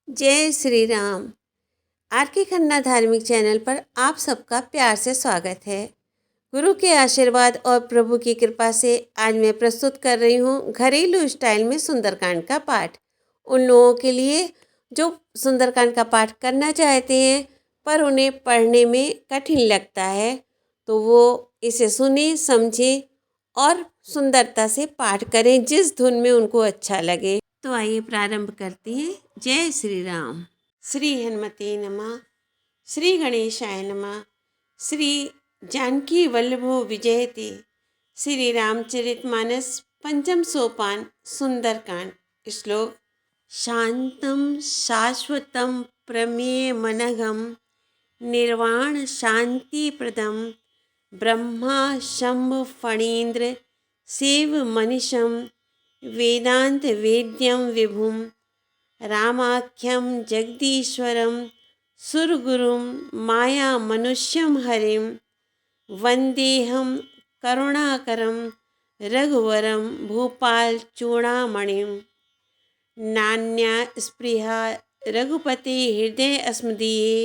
जय श्री राम। आर के खन्ना धार्मिक चैनल पर आप सबका प्यार से स्वागत है। गुरु के आशीर्वाद और प्रभु की कृपा से आज मैं प्रस्तुत कर रही हूँ घरेलू स्टाइल में सुंदरकांड का पाठ। उन लोगों के लिए जो सुंदरकांड का पाठ करना चाहते हैं पर उन्हें पढ़ने में कठिन लगता है, तो वो इसे सुने, समझे और सुंदरता से पाठ करें जिस धुन में उनको अच्छा लगे। तो आइए प्रारंभ करते हैं। जय श्री राम। श्री हनुमते नमः। श्री गणेशाय नमः। श्री जानकी वल्लभो विजयते। श्री रामचरितमानस पंचम सोपान सुंदरकांड। श्लोक। शांतं शाश्वतं प्रमेयमनघं निर्वाण शांतिप्रदं ब्रह्मा शंभु फणीन्द्र शिव मनीषं वेदांत वेद्यं विभुं रामाख्यं जगदीश्वरं सुरगुरुं माया मनुष्यं हरिं वन्देऽहं करुणाकरं रघुवरं भूपाल चूड़ामणिं। नान्या स्पृहा रघुपते हृदय अस्मदीये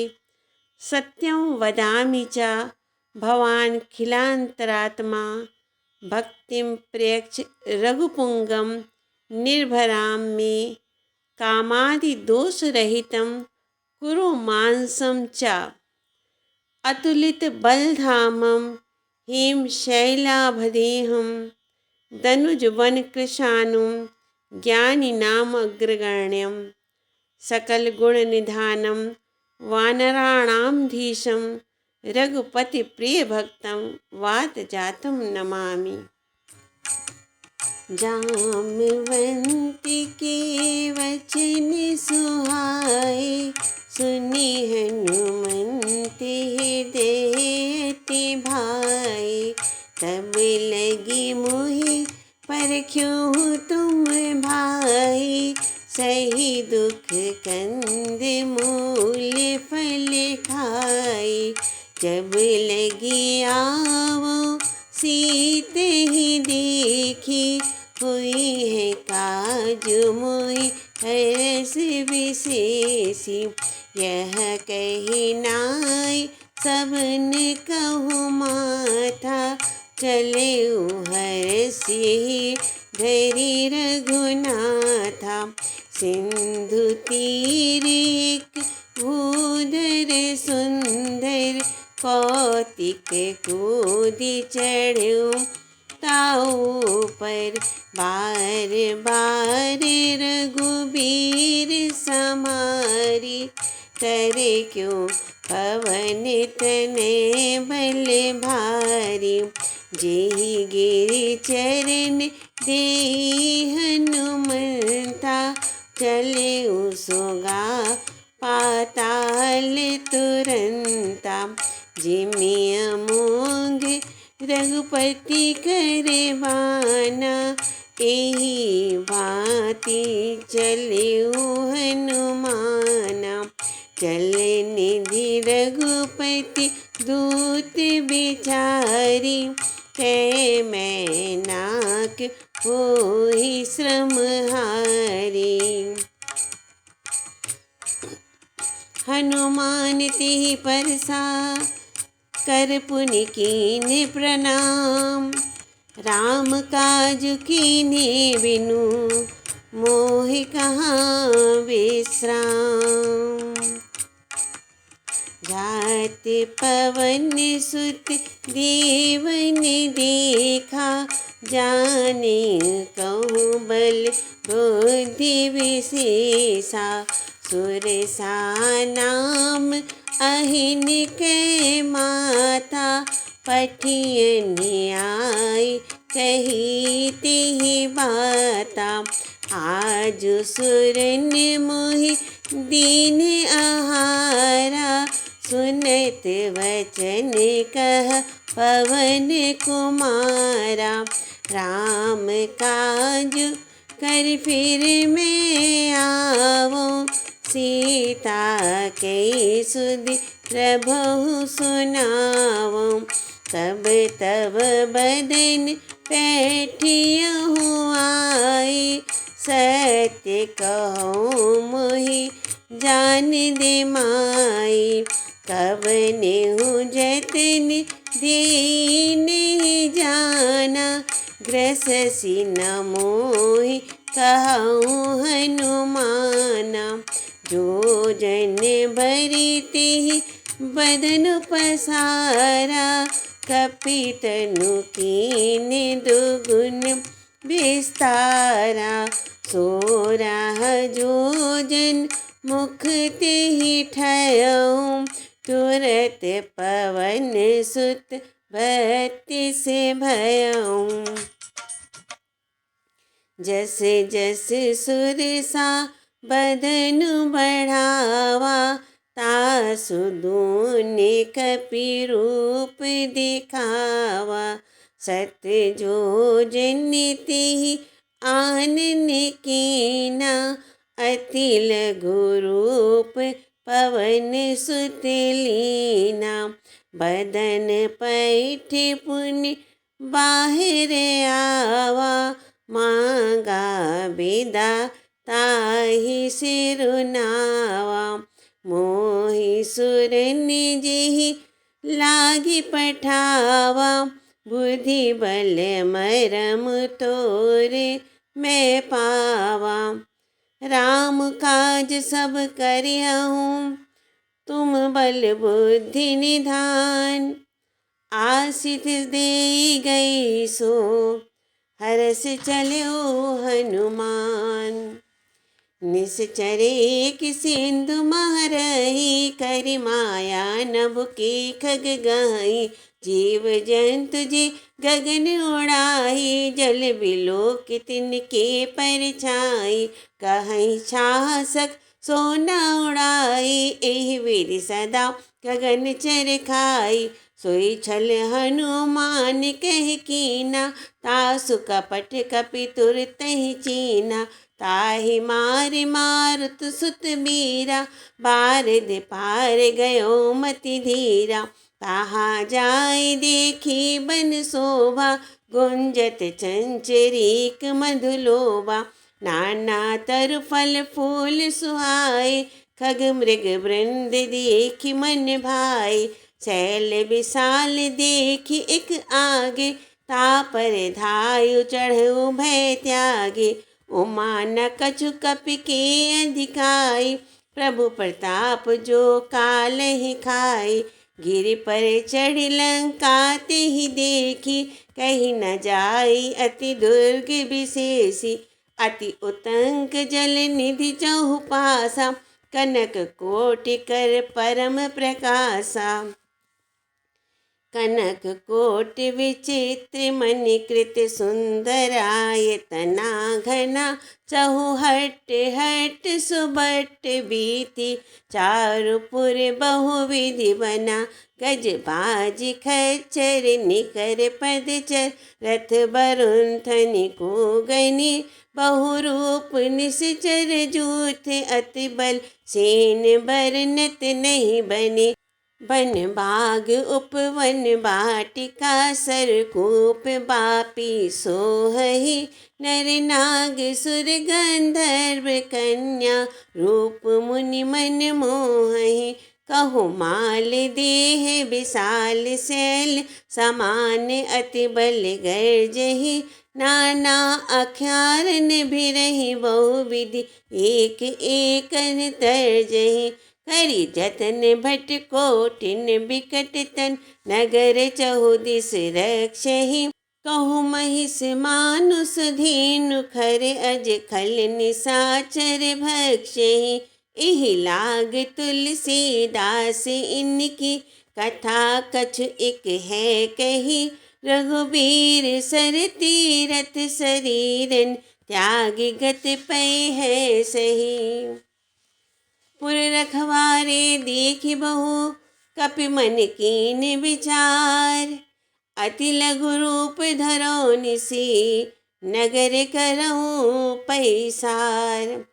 सत्यं वदामि च भवान् खिलान्तरात्मा भक्तिं प्रयच्छ रघुपुंगं निर्भरां मे कामादिदोषरहितं कुरु मानसं च। अतुलितबलधामं हिमशैलाभदेहं दनुजवनकृशानुं ज्ञानिनामग्रगण्यं सकलगुणनिधानं वानराणामधीशं रघुपतिप्रियभक्तं वातजातं नमामि। जाम्बवंती के वचन सुहाए सुनि हनुमंत हृदय अति भाए। तब लगी मोहि परख्यों तुम भाई सही दुख कंद मूल फल खाए। जब लगी आवो सीत ही देखी हुई है काज मोहि हर्ष विशेषी। यह कही नाय सबन कहु माथा चले हर्षि धरि रघुनाथा। सिंधु तीर एक भूधर सुंदर कौतिक कूदि चढ़ूं ताऊ पर बार बार रघुबीर समारी। करे क्यों पवन तनय बल भारी जेहि गिरि चरण देहि हनुमंता। चले सोगा पाताल तुरंता जिमि अमोघ रघुपति करे बाना। एहि भांति चलिउ हनुमाना। चले निधि रघुपति दूत बिचारी तै मैनाक होहि श्रम हारी। हनुमान तिहि परसा कर पुनि कीन्हे प्रणाम। राम काज कीन्हे बिनु मोहि कहाँ विश्राम। जात पवन सुत देवन देखा जाने कहूँ बल बुद्धि विशेषा। सुरसा नाम अहिन के माता पठियन आय कही तिहि बाता। आज सुरन मोहि दीन आहारा सुनत वचन कह पवन कुमारा। राम काज कर फिर मैं आवो सीता के सुधि प्रभु सुनावो। तब तब बदन पैठियहु आए सत्य कहूँ मोहि जान दे माई। कवने हूँ जतन दे नहीं जाना, ग्रससी न मोहि कहूँ हनुमाना। जो जन भरिते ही बदन पसारा, कपितनु कीन्हे दुगुन विस्तारा। सोरह जोजन मुख तेहि ठयऊँ, तुरत पवन सुत बत्तीस भयऊँ। जस जस सुरसा बदन बढ़ावा, तासु दूने कपि रूप दिखावा। सत जोजन तेहि आनन कीना, अति लघु रूप पवन सुत लीना। बदन पैठ पुनि बाहिर आवा, मांगा बिदा ताहि सिरुनावा। मोहि सुरन जेहि लागी पठावा, बुद्धि बल मरम तोरे मैं पावा। राम काज सब करिहूँ, तुम बल बुद्धि निधान। आशीष दे गई सो, हरस चल्यो हनुमान। निश्चर एक सिंधु महरही, करि माया नभ के खग गही। जीव जंतु जे गगन उड़ाई, जल बिलोक तिनके परछाई। कहीं साहसक सोना उड़ाई, एहि विधि सदा गगन चर खाई। सोई छल हनुमान कह कीना, तासु कपट कपि तुरतहि चीना। ताहि मार मारुत सुत बीरा, बारद पार गयो मति धीरा। ताहा जाय देखी बन शोभा, गुंजत चंचरीक मधुलोभा। नाना तरु फल फूल सुहाए, खग मृग वृंद देखी मन भाए। शैल विशाल देखी एक आगे, तापर धायु चढ़ऊ भय त्यागे। उमा न कछु कपि के अधिकाई, प्रभु प्रताप जो कालहि खाई। गिरि पर चढ़ि लंका तेहि देखी, कहीं न जाई अति दुर्ग विशेषी। अति उत्तंक जल निधि चहु पासा, कनक कोटि कर परम प्रकाशा। कनक कोटि विचित्र मणि कृत सुंदरायतना घना। चहु हट हट सुबट बीती, चारुपुर बहुविधि बना। गज बाज खच्चर निकर पदचर, रथ वरुण थनि कूगनि। बहुरूप निश्चर जूथ अति बल, सेन बरनत नहीं बने। वन बाग उपवन बाटिका, सरकूप बापी सोहहि। नर नाग सुर गंधर्व कन्या, रूप मुनि मन मोहहि। कहु माल देह विशाल शैल, समान अति बल गर्जहि। नाना अख्यारन भिरहि बहुविधि, एक एकन तर्जहि। करि जतन भट कोटिन बिकट तन, नगर चहुदिस रक्षहि। कहु महिष मानुष धेनु खर, अज खल निशाचर भक्षहि। एहि लाग तुलसीदास इनकी, कथा कछु एक है कही। रघुबीर सर तीरथ शरीरन, त्याग गत पै है सही। पुर रखवारे देखि बहु, कपि मन कीन विचार। अति लघु रूप धरो निसी, नगर करऊँ पैसार।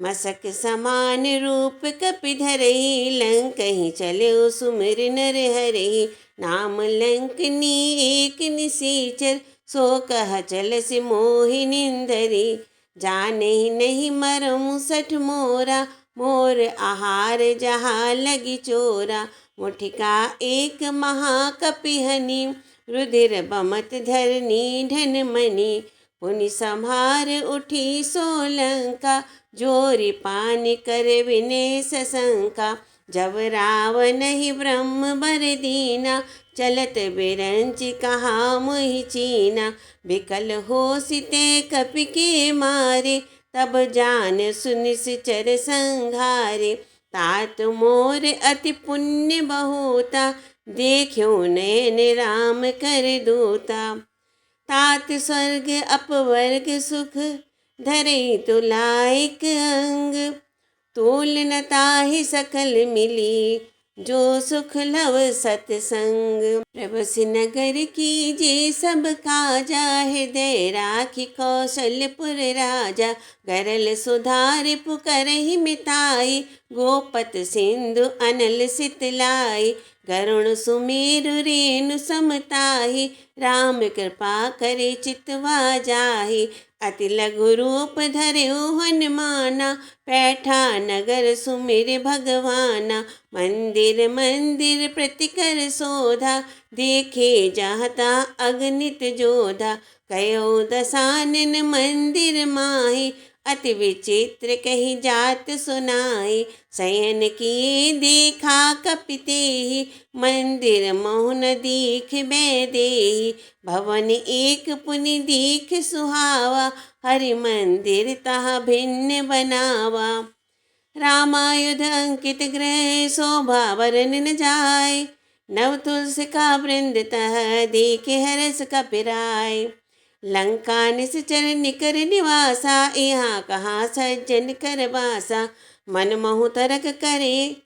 मसक समान रूप कपि धरहि, लंकहि चल्यो सुमिर नर हरहि। नाम लंकनी एक निसीचर, सो कह चलसि मोहि निंदरी। जानहि नहीं मरमु सठ मोरा, मोर आहार जहाँ लगी चोरा, मुठिका एक महाकपिहनि, रुधिर बमत धरनी धन मणि, पुनि संहार उठी सोलंका, जोरी पानी कर विने सशंका, जब रावण ही ब्रह्म बर दीना, चलत बिरंच कहा मुहि चीना, विकल हो सिते कपि के मारे, तब जान सुनिश्चर संघारे, तात मोर अति पुण्य बहुता, देखो नयन राम कर दूता, तात स्वर्ग अपवर्ग सुख, धरे तुलाइक अंग, तूल न ताहि सकल मिली, जो सुख लव सतसंग, प्रभु नगर की जे सब काजा, हृदय राखी कौशलपुर राजा, गरल सुधार पुकरहि मिताई, गोपत सिंधु अनल सितलाई, गरुण सुमेरु रेणु समताहि, राम कृपा करे चितवा जाहि, अति लघु रूप धर्यो हनुमाना, पैठा नगर सुमिर भगवाना, मंदिर मंदिर प्रतिकर शोधा, देखे जाहता अगणित जोधा, कयो दसानन मंदिर माहि, अति विचित्र कही जात सुनाई, शयन किए देखा कपितेहि, मंदिर मोहन दीख बैदेहि, भवन एक पुनि दीख सुहावा, हरि मंदिर तह भिन्न बनावा, रामायुध अंकित गृह शोभा वरन न जाय, नव तुलसी का वृंद तह देखे हरस कपिराय, लंका निश्चर निकर निवासा, यहाँ कहाँ सज्जन कर बासा, मन महु तरक करे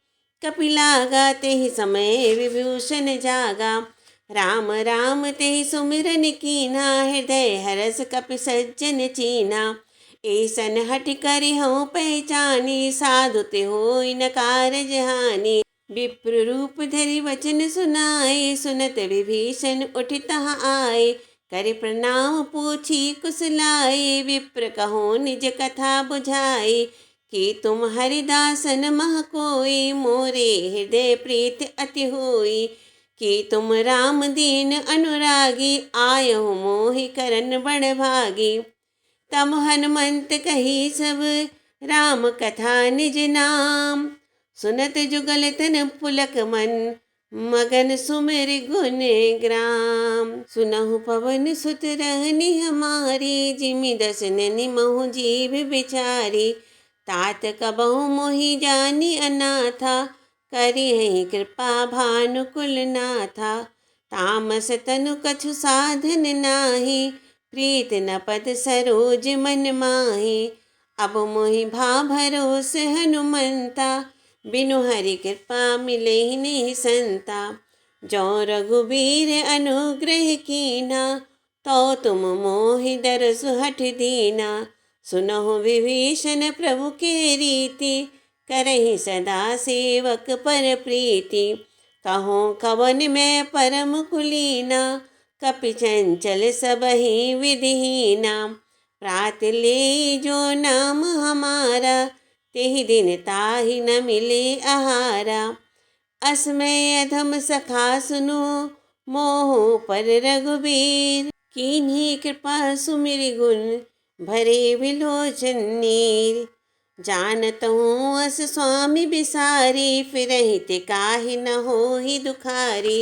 कपिलागा, तेहि समय विभूषण जागा, राम राम तेहि सुमिरन कीना, हृदय हरस कपि सज्जन चीना, ऐसन हठ करि हूँ पहचानी, साधु ते होई न कारज हानि, विप्र रूप धरि वचन सुनाए, सुनत विभीषण उठि तहाँ आए, कर प्रणाम पूछी कुशलाए, विप्र कहो निज कथा बुझाई, कि तुम हरिदासन मह कोई, मोरे हृदय प्रीत अति होई, कि तुम राम दीन अनुरागी, आयो मोहि करन बड़ भागी, तम हनुमंत कही सब राम कथा निज नाम, सुनत जुगल तन पुलक मन, मगन सुमिर गुण ग्राम, सुनहु पवन सुत रहनी हमारी, जिमि दस ननि महु जीव बिचारी, तात कबहु मोहि जानी अनाथा, करिहि कृपा भानुकुल नाथा, तामस तनु कछु साधन नाही, प्रीत न पद सरोज मन माही, अब मोहि भा भरोस हनुमंता, बिनु हरि कृपा मिले नहीं संता, जो रघुबीर अनुग्रह कीना, तो तुम मोहि दरसु हठ दीना, सुनहु विभीषण प्रभु के रीति, करहि सदा सेवक पर प्रीति, कहो कवन मैं परम कुलीना, कपि चंचल सबहि विधिहीना, प्रात ले जो नाम हमारा, तेहि दिन ताहि न मिले आहारा, असमय अधम सखा सुनो, मोह पर रघुबीर, कीन्ही कृपा सुमिरि गुण, भरे विलोचन नीर, जानत हूँ अस स्वामी बिसारी, फिरहि ते काहि न होहि दुखारी,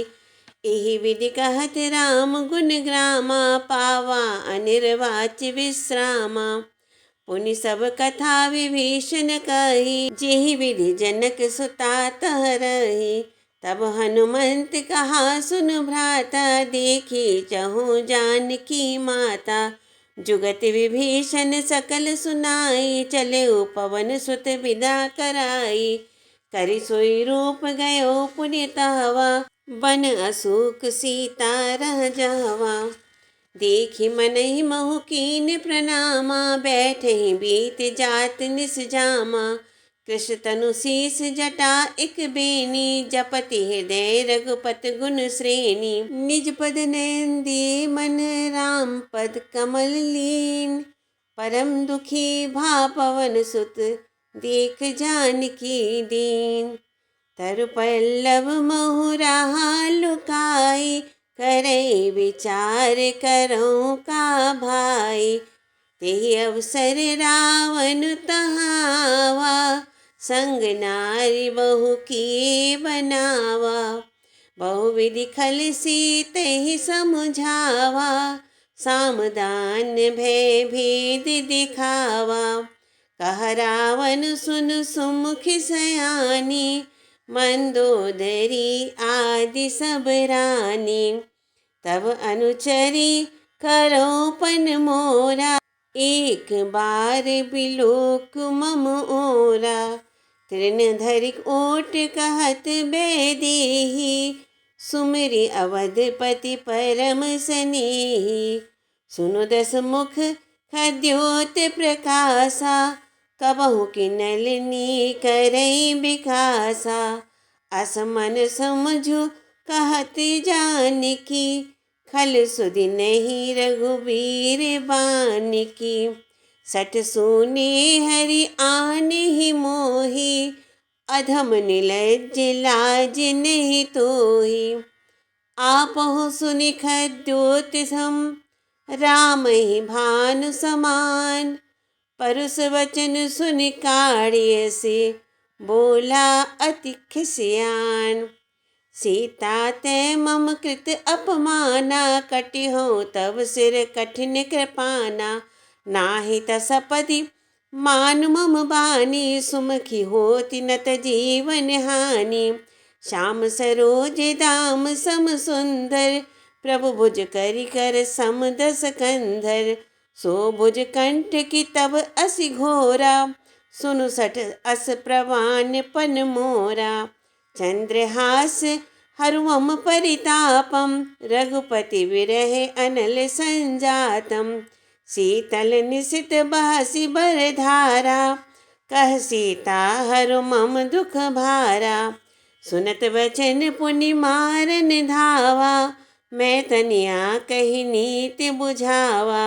एहि विधि कहत राम गुण ग्रामा, पावा अनिर्वाच्य विश्रामा, पुनि सब कथा विभीषण कही, जेहि विधि जनक सुता तह रही, तब हनुमंत कहा सुन भ्राता, देखी चहु जानकी माता, जुगत विभीषण सकल सुनाई, चले पवन सुत विदा कराई, करि सोई रूप गयो पुनि तहवा, बन अशोक सीता रह जावा, देखि मनहि महु कीन प्रणामा, बैठहि बीत जात निस जामा, कृष्ण तनु शीस जटा इक बेनी, जपति हृदय रघुपत गुण श्रेणी, निज पद नयन दिए मन राम पद कमल लीन, परम दुखी भा पवन सुत, देख जानकी दीन। तरु पल्लव महु रहा लुकाई, करई विचार करऊँ का भाई। तेहि अवसर रावण तहावा, संग नारी बहु की बनावा। बहुविधि खल सीतहि समझावा, सामदान भय भेद दिखावा। कह रावण सुन सुमुखि सयानी, मंदोदरी आदि सब रानी। तब अनुचरी करो पन मोरा, एक बार बिलोक मम ओरा। तृणधरिक ओट कहत बेदेही, सुमरि अवधपति परम स्नेही। सुनु दस मुख खद्योत प्रकाशा, कबहु किनलनी करई बिकासा। असमन समझु कहत जानकी, खल सुधि नहीं रघुबीर बानिकी। सठ सुने हरि आने ही मोही, अधम निलज्ज लाज नहीं तोही। आपहु सुनि खद्योत सम, राम ही भानु समान। परुष वचन सुनि काढ़िय से, बोला अति खिसियान। सीता ते मम कृत अपमाना, कटिहो तब सिर कठिन कृपाना। नाही तसपति मान मम बानी, सुमुखी होति नत जीवन हानि। श्याम सरोज दाम सम सुंदर, प्रभु भुज करि कर सम दस कंधर। सो भुज कंठ की तब असि घोरा, सुनु सठ अस प्रवान पन मोरा। चंद्रहास हरुमम परितापम, रघुपति विरह अनल संजातम। शीतल निशित बहसि बर धारा, कह सीता हरु मम दुख भारा। सुनत वचन पुनि मारन धावा, मैं तनिया कही नीति बुझावा।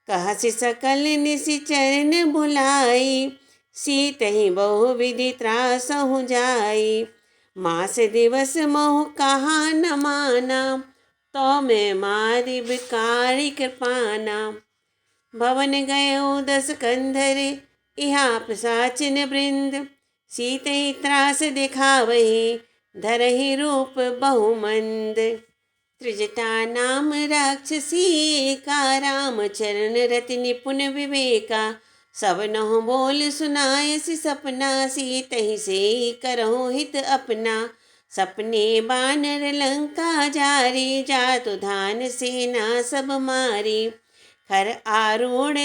कहसि सकल निशिचरन भुलाई, सीतहि बहु विधि त्रासहु जाई। मास दिवस महु कहा न माना, तो मैं मारि बिकारी कृपाना। भवन गयो दस कंधर, इहा पिशाचिन वृंद। सीतहि त्रास दिखावही, धरहि रूप बहुमंद। त्रिजटा नाम राक्षसी का, राम चरण रति निपुण विवेका। सब नहुँ बोल सुनायसि सपना, सीतहि से करहु हित अपना। सपने बानर लंका जारी, जातु धान सेना सब मारी। खर आरूढ़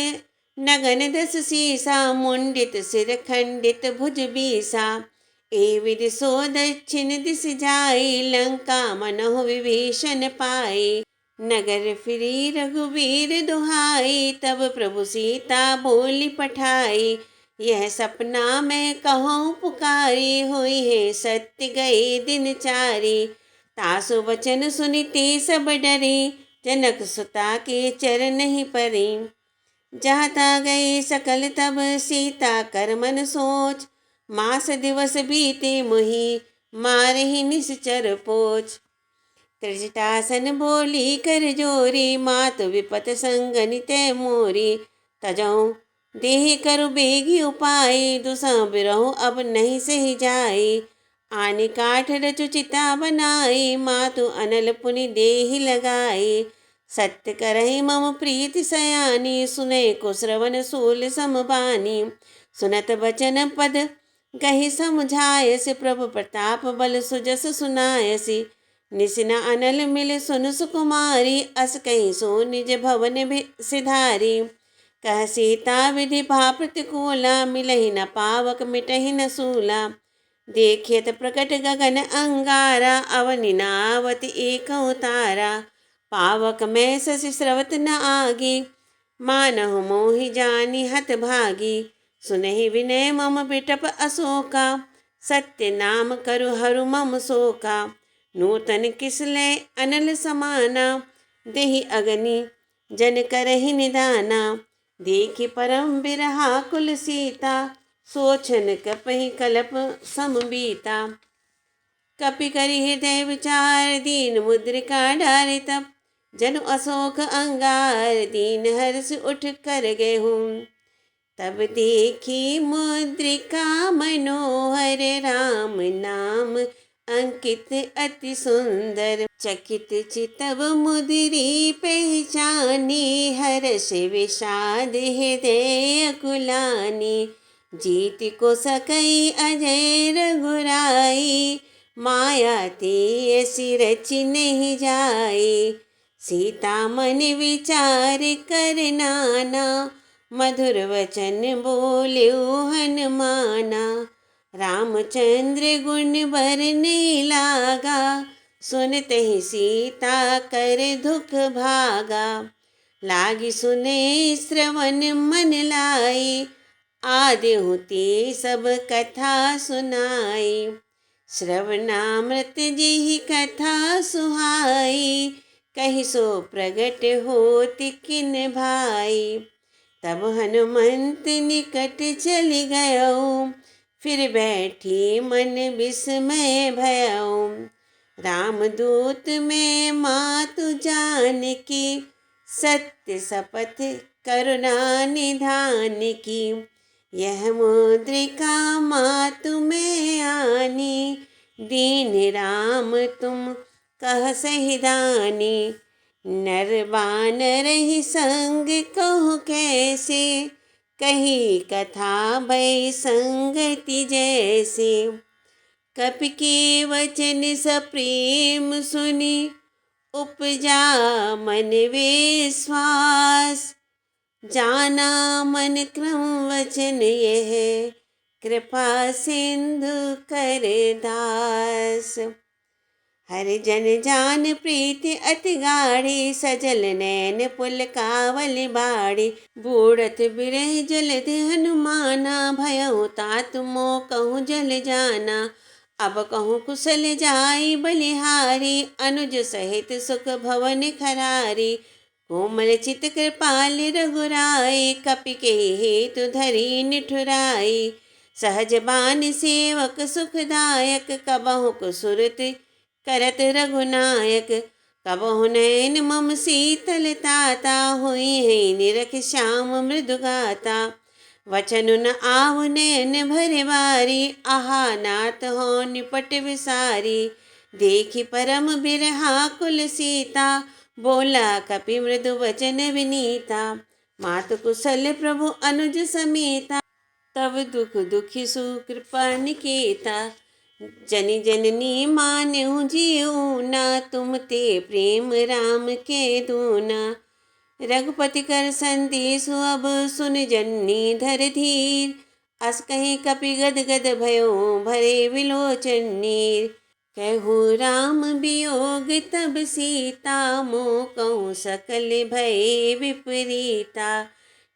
नगन दस सीसा, मुंडित सिर खंडित भुज बीसा। ए विधि सो दक्षिण दिस जाई, लंका मनहु विभीषण पाई। नगर फिरी रघुबीर दुहाई, तब प्रभु सीता बोली पठाई। यह सपना मैं कहूँ पुकारी, हुई है सत्य गए दिन चारी। तासु वचन सुनिते सब डरे, जनक सुता के चरण ही परे। जहाँ ता गए सकल तब सीता कर मन सोच, मास दिवस बीते मुहि मारहि निश्चर पोच। त्रिजटासन बोली कर जोरी, मातु विपत संगनि तै मोरी। तजहु देहि करु बेगी उपाय, दुसह बिरहु अब नहीं सही जाई। आनि काठ रचु चिता बनाई, मातु अनल पुनि देहि लगाई। सत्य करहि मम प्रीति सयानी, सुनै को श्रवण सूल समबानी। सुनत बचन पद कहि समझायसि, प्रभु प्रताप बल सुजस सुनायसि। निसिन अनल मिल सुन सुकुमारी, अस कहीं सो निज भवन सिधारी। कह सीता विधि भा प्रतिकूला, मिलहि न पावक मिटहि न सूला। देखियत प्रकट गगन अंगारा, अवनि नावत एक तारा। पावक में शशि स्रवत न आगी, मानहु मोहि जानी हत भागी। सुनहि विनय मम बिटप अशोका, सत्य नाम करु हरु मम शोका। नूतन किसले अनल समाना, देहि अगनि जन करहि निदाना। देखि परम बिरहा कुल सीता, सोचन कपहि कलप सम बीता। कपि करि हृदय विचार, दीन मुद्रिका डारे तब। जनु अशोक अंगार, दीन हर्ष उठ कर गए हूँ। तब देखी मुद्रिका मनोहर, राम नाम अंकित अति सुंदर। चकित चितव मुद्री पहचानी, हर्ष विषाद हृदय अकुलानी। जीत को सकई अजय रघुराई, माया ते ऐसी रची नहीं जाई। सीता मन विचार कर नाना, मधुर वचन बोल्यो हनुमाना। रामचंद्र गुण बरने लागा, सुनते ही सीता कर दुख भागा। लागी सुने श्रवण मन लाई, आद्युति सब कथा सुनाई। श्रवणामृत जिहि कथा सुहाई, कहि सो प्रगट होति किन भाई। तब हनुमंत निकट चलि गयो, फिर बैठी मन विस्मय भयो। रामदूत में मातु जानकी, सत्य शपथ करुणा निधान की। यह मुद्रिका मातु में आनी, दीन राम तुम कह सही दानी। नर बानर ही संग कहु कैसे, कही कथा भई संगति जैसे। कपि के वचन सप्रेम सुनी, उपजा मन विश्वास। जाना मन क्रम वचन यह, कृपा सिंधु कर दास। हरि जन जान प्रीति अति गाढ़ी, सजल नैन पुल कावल बाड़ी। बूढ़त बिरह जलधि हनुमाना, भयउ तात मोह कहूँ जल जाना। अब कहूँ कुशल जाई बलिहारी, अनुज सहित सुख भवन खरारी। कोमल चित कृपाल रघुराई, कपि के हेतु धरी निठुराई। सहज बान सेवक सुखदायक, कबहु कुसुरत करत रघुनायक। कबहु नैन मम शीतल ताता, हुई है निरख श्याम मृदु गाता। वचन न आव नैन भरे बारी, आहा नाथ हो निपट विसारी। देखी परम बिरहा कुल सीता, बोला कपि मृदु वचन विनीता। मातु कुशल प्रभु अनुज समेता, तब दुख दुखी सुकृपा निकेता। जनि जननी मान्यहु जीऊना, तुम ते प्रेम राम के दूना। रघुपति कर संदेशु अब सुन जननी धर धीर, अस कहीं कपि गद गद भयो भरे विलोचन नीर। कहूँ राम वियोग तब सीता, मोह कहूँ सकल भय विपरीता।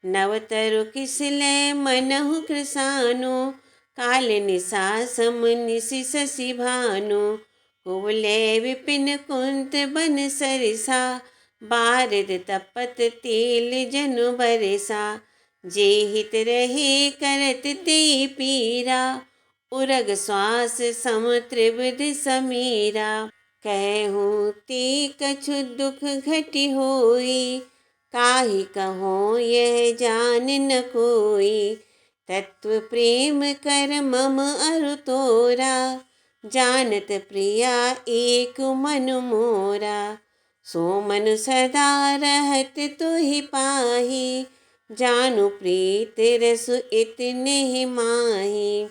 नवतरु किसले मनहु कृसानु, काल निशा सम निशि शशि भानु। कुवलय विपिन कुंत बन सरिसा, बारद तपत तेल जनु बरसा। जे हित रहे करत ते पीरा, उरग श्वास सम त्रिविध समीरा। कहूँ ते कछु दुख घटी होई, काहि कहो यह जान न कोई। तत्व प्रेम कर मम अरु तोरा, जानत प्रिया एक मन मोरा। सो मन सदा रहत तुहि पाही, जानु प्रीत रसु इतने माही।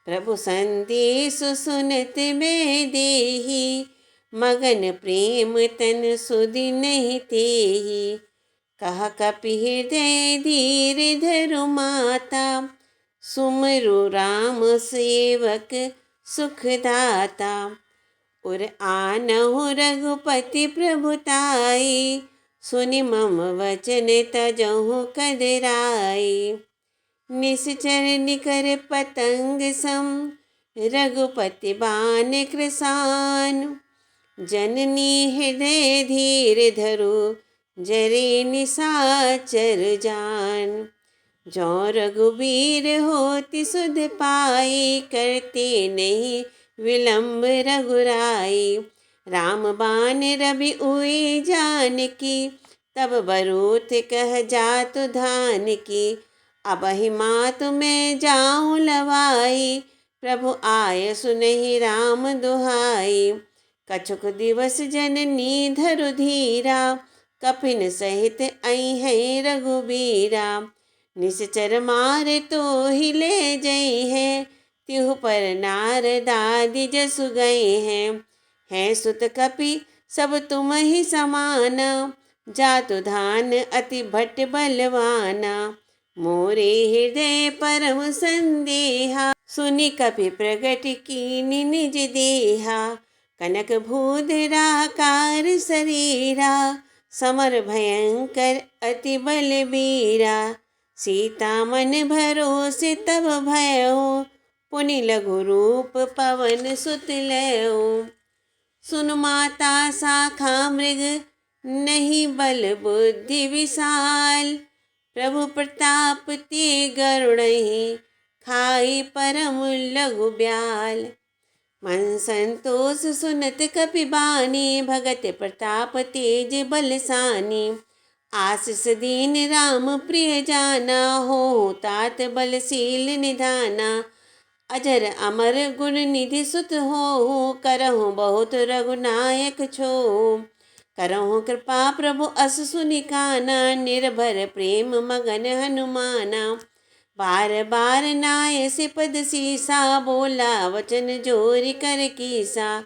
प्रभु संदेश सुनत मैं देही, मगन प्रेम तन सुधि नहीं तेही। कह कपि हृदय धीर धरु माता, सुमरु राम सेवक सुखदाता। उर आनहु रघुपति प्रभुताई, सुनि मम वचन तजहु कदराई। निश्चर निकर पतंग सम, रघुपति बान कृसान। जननी हृदय धीर धरु, जरे निशाचर जान। जो रघुबीर होति सुध पाई, करते नहीं विलंब रघुराई। राम बाण रवि उई जानकी, तब बरूथ कह जातु धान की। अबहि मातु मैं जाऊं लवाई, प्रभु आय सुनहि राम दुहाई। कछुक दिवस जननी धरु धीरा, कपिन सहित अइहै रघुबीरा। निश्चर मार तो ही ले जई है, तिहु पर नारदादि जसु गए हैं सुत कपि सब तुम ही समाना। जातु धान अति भट्ट बलवाना, मोरे हृदय परम संदेहा। सुनि कपि प्रगट कीनि निज देहा, कनक भूधराकार शरीरा। समर भयंकर अति बलबीरा, सीता मन भरोसे तब भयो। पुनि लघु रूप पवन सुत लयो। सुन माता शाखा मृग नहीं बल बुद्धि विशाल, प्रभु प्रताप ते गरुड़हि खाई परम लघु ब्याल। मन संतोष सुनत कपि बानी, भगत प्रताप तेज बलसानी। आशीष दीन राम प्रिय जाना, हो तात बलशील निधाना। अजर अमर गुण निधि सुत हो, करहु बहुत रघुनायक छो। करहु कृपा प्रभु अस सुनि काना, निर्भर प्रेम मगन हनुमाना। बार बार नाय से पद सीसा, बोला वचन जोरि कर कीसा।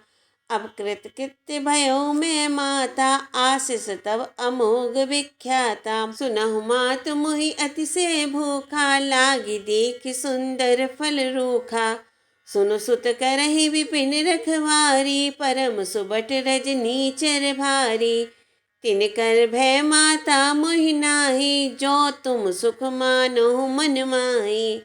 अब कृत कृत्य भयो मैं माता, आशीष तब अमोघ विख्याता। सुनहु मात मोहि अतिशय भूखा, लागी देख सुंदर फल रूखा। सुन सुत करहि विपिन रखवारी, परम सुबट रजनी चर भारी। तिन कर भय माता मोहि नाही, जो तुम सुख मानो मन माही।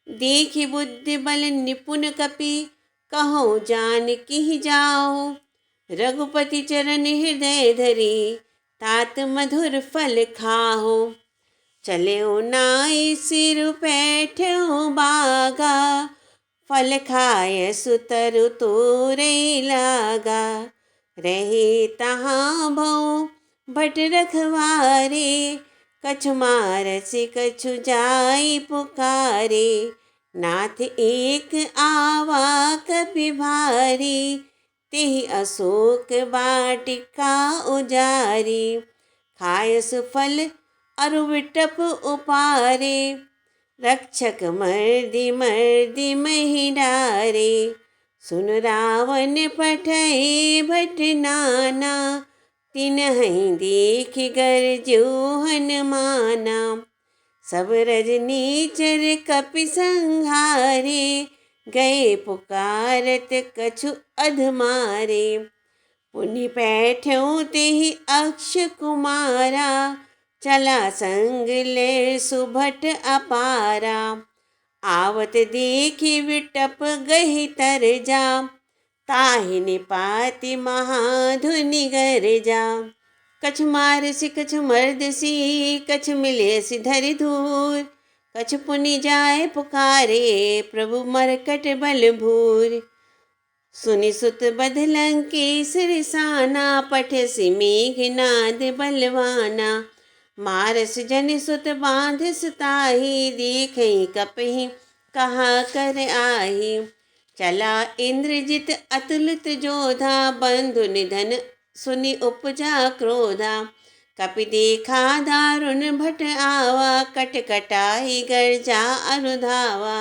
देखि बुद्धि बल निपुण कपि, कहो जानकी जाओ। रघुपति चरण हृदय धरी, तात मधुर फल खाओ। चले नाई सिर पैठो बागा, फल खाय सुतरु तोरे लागा। रहे तहाँ भौ भट रखवारे, कछु मारसि कछु जाई पुकारे। नाथ एक आवा कपि भारी, तेहि अशोक वाटिका उजारी। खायस फल अरु विटप उपारे, रक्षक मर्दि मर्दि महि डारे। सुन रावण पठै भट नाना, तिनहि देख गरजो हनुमाना। सब रजनीचर कपि संहारे, गए पुकारत कछु अधमारे। पुनि पैठ्यौ तेहि अक्ष कुमारा, चला संग ले सुभट अपारा। आवत देखि विटप गहि तरजा, ताहि निपाति महाधुनि गरजा। कछु मारसि कछु मर्दसि, कछु मिलेसि धरि धूर। कछु पुनि जाय पुकारे, प्रभु मरकट बल भूर। सुनि सुत बध लंकेश रिसाना, पठसि मेघनाद बलवाना। मारस जनि सुत बांधस ताहि, देखहि कपहि कहा कर आहि। चला इंद्रजित अतुलित जोधा, बंधु निधन सुनि उपजा क्रोधा। कपि देखा दारुण भट आवा, कटकटाहि गर्जा अनुधावा।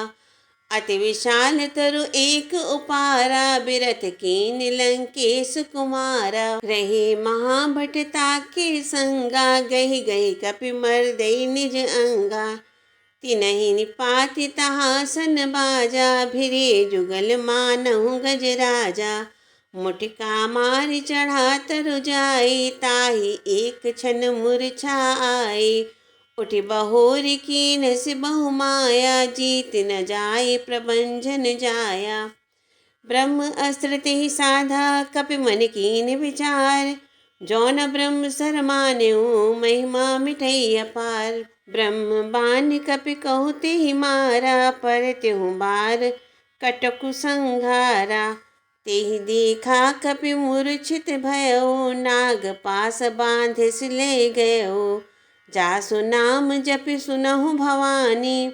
अति विशाल तरु एक उपारा, बिरथ कीन लंकेश कुमारा। रहे महाभट ताके संगा, गहि गहि कपि मर्दई निज अंगा। तिनहि निपाति तहाँ सन बाजा, भिरे जुगल मानहु गजराजा। मुटिका मारि चढ़ा तरु जाई, ताहि एक क्षण मूर्छा आई। उठि बहोरि कीन्हसि बहु माया, जीत न जाय प्रभंजन जाया। ब्रह्म अस्त्र तेहि साधा, कपि मन कीन विचार। जौन ब्रह्म सर मान्यो, महिमा मिटई अपार। ब्रह्म बान कपि कहु तेहि मारा, पर तेहु बार कटकु संघारा। तेहि देखा कपि मूर्छित भयउ, नाग पास बांधिस ले गयउ। जासु नाम जपि सुनहु भवानी,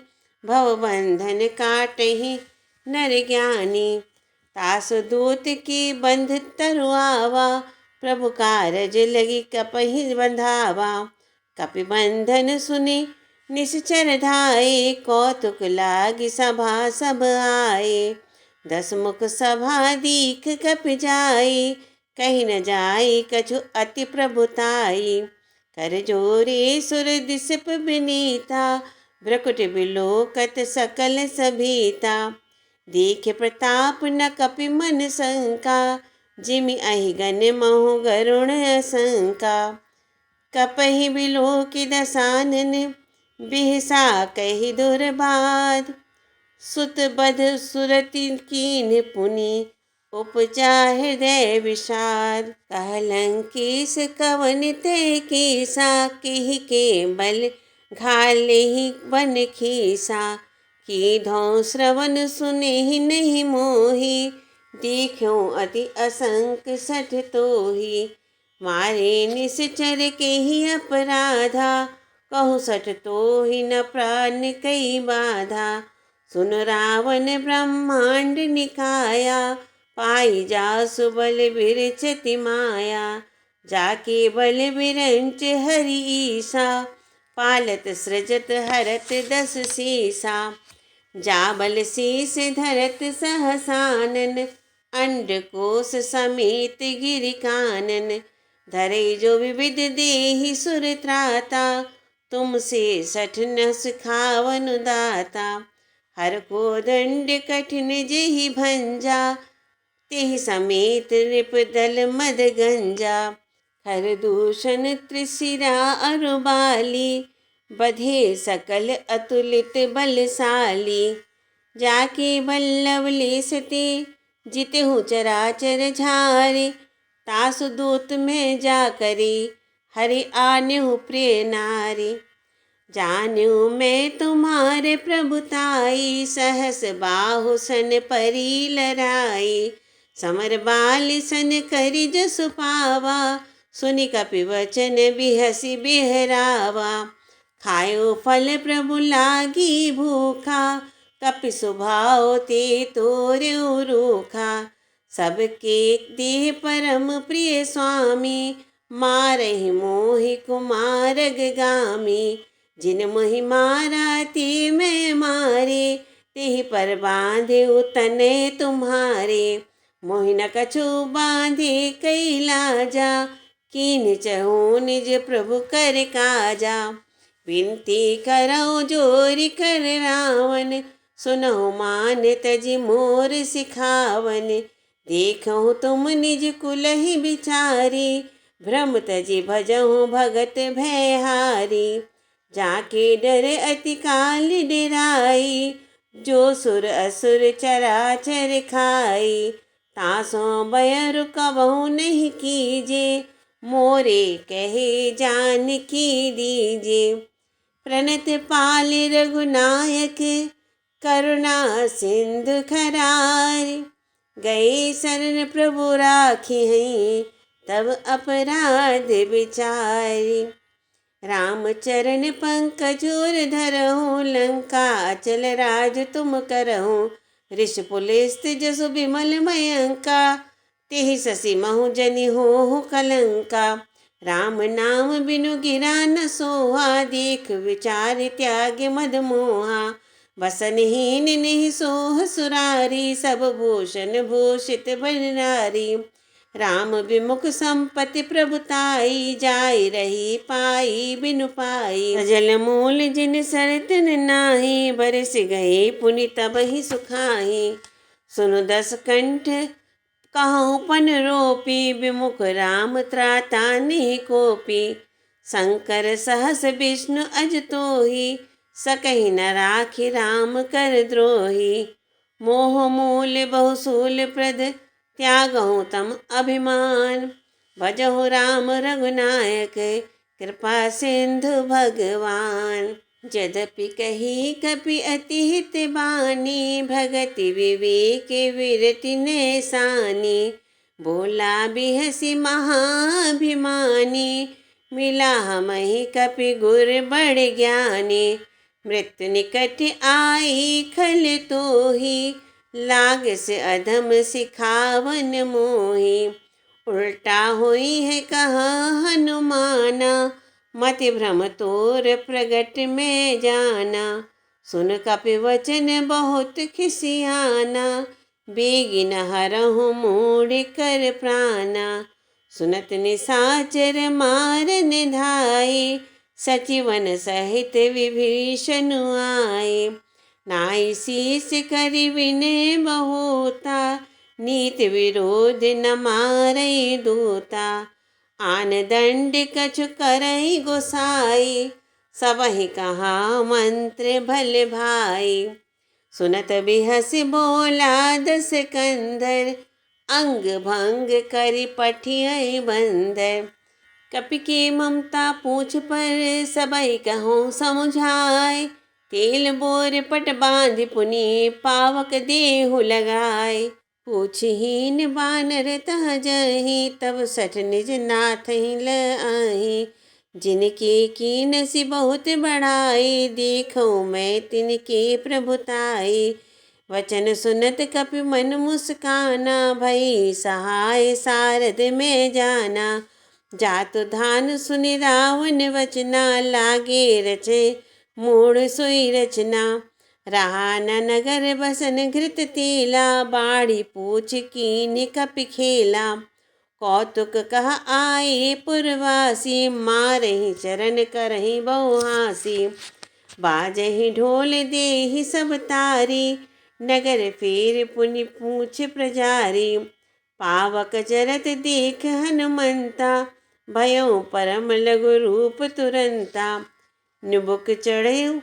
भव बंधन काटहि नर ज्ञानी। तासु दूत की बंध तरुआवा, प्रभु कारज लगी कपहि बंधावा। कपि बंधन सुनि निश्चर धाये, कौतुक लागी सभा सब आए। 10 मुख सभा दीख कपि जाई, कही न जाई कछु अति प्रभुताई। कर जोरे सुर दिसप बिनीता, भ्रकुट बिलोकत सकल सभीता। देख प्रताप न कपि मन शंका, जिमि अहि गण महु गरुण असंका। कपहि बिलोकि दसानन, बिहसा कहि दुर्बाद। सुत बध सुरति कीन पुनि, उपजा हृदय विषाद। कहलंकेश कवन ते कीसा, केहि के बल घालेहि बन खीसा। कीधौ श्रवण सुनेहि नहीं मोहि, देखियो अति असंक सठ तोहि। मारे निश्चर केहि अपराधा, कहु सठ तोहि न प्राण कई बाधा। सुन रावण ब्रह्मांड निकाया, पाई जासु बल बिरचति माया। जाके बल बिरंच हरि ईसा, पालत सृजत हरत 10 सीसा। जा बल शीस धरत सहसानन, अंडकोश समेत गिरि कानन। धरे जो विविध देहि सुर त्राता, तुमसे सठ न सिखावनु दाता। हर को दंड कठिन जेहि भंजा, तेहि समेत नृप दल मद गंजा। हर दूषण त्रिशिरा अरुबाली, बधे सकल अतुलित बलशाली। जाके बल्लभ लेसते, जितहु चराचर झारे। तासु दूत में जा करे, हरि आन्यहु प्रिय नारी। जान्यू मैं तुम्हारे प्रभुताई, सहस बाहु सन परी लराई। समर बाल सन करि जसु पावा, सुनि कपि वचन बिहसि बिहरावा। खायो फल प्रभु लागी भूखा, कपि स्वभाव ते तोर्यो रूखा। सबके देह परम प्रिय स्वामी, मारहि मोहि कुमारग गामी। जिन मोहि मारा ते मैं मारे, तेहि पर बांधे तने तुम्हारे। मोहि न कछु बांधे कई लाजा, कीन चहु निज प्रभु कर काजा। विनती करौ जोरि कर रावण, सुनहु मान तजि मोर सिखावन। देखहु तुम निज कुलहि बिचारी, भ्रम तजि भजहु भगत भयहारी। जाके डर अति काल डेराई, जो सुर असुर चराचर खाई। तासों बयरु कबहु नहीं कीजे, मोरे कहे जानकी दीजे। प्रणत पाल रघुनायक, करुणा सिंधु खरारी। गए शरण प्रभु राखी हैं, तब अपराध विचारी। रामचरण पंकजोर धरहु, लंका अचल राज तुम करहु। ऋष पुलिस्त जसु विमल मयंका, तेहि शशि महु जनि होहु कलंका। राम नाम बिनु गिरा न सोहा, देख विचार त्याग मद मोहा। बसनहीन नहीं सोह सुरारी, सब भूषण भूषित बनरारी। राम विमुख संपत्ति प्रभुताई, जाय रही पाई बिनु पाई। सजल मूल जिन सरतन नाही, बरस गए पुनि तबहि सुखाही। सुनु 10 कंठ कहूँ पन रोपी, विमुख राम त्राता नहीं कोपी। शंकर सहस विष्णु अज तोहि, सकहि न राखि राम कर द्रोही। मोह मूल बहुसूल प्रद, त्यागहु तम अभिमान। भजहु राम रघुनायक, कृपा सिंधु भगवान। यद्यपि कही कपि अति हित बानी, भगति विवेक विरति नैसानी। बोला बिहसी महाभिमानी, मिला हमहि कपि गुर बड़ ज्ञानी। मृत्यु निकट आई खल तोहि, लाग से अधम सिखावन मोहि। उल्टा हुई है कहा हनुमाना, मति भ्रम तोर प्रगट में जाना। सुन कपि वचन बहुत खिसियाना, बेगिन हरहु मूढ़ कर प्राणा। सुनत निशाचर मारन धाये, सचिवन सहित विभीषण आए। नाई शीस करि विनय बहुता, नीति विरोध न मारई दूता। आन दंड कछु करई गोसाई, सबहि कहा मंत्र भल भाई। सुनत बिहसि बोला दस कंधर, अंग भंग करि पठियहि बंदर। कपि के ममता पूछ पर सबई कहूँ समुझाए, तेल बोर पट बांधि पुनि पावक देहु लगाए। पूछहीन बानर तह जही, तब सठ निज नाथ ही लआही। जिनके कीनसि बहुत बढ़ाई, देखूँ मैं तिनके प्रभुताई। वचन सुनत कपि मन मुस्काना, भई सहाय सारद में जाना। जातु धान सुनि रावण वचना, लागे रचे मूढ़ सोई रचना। रहा न नगर बसन घृत तेला, बाढ़ी पूछ कीन कपि खेला। कौतुक कह आए पुरवासी, मारहि चरण करहि बहुहासी। बाजहि ढोल देहि सब तारी, नगर फेर पुनि पूछ प्रजारी। पावक चरत देख हनुमंता, भयउ परम लघु रूप तुरंता। निबुक चढ़ऊ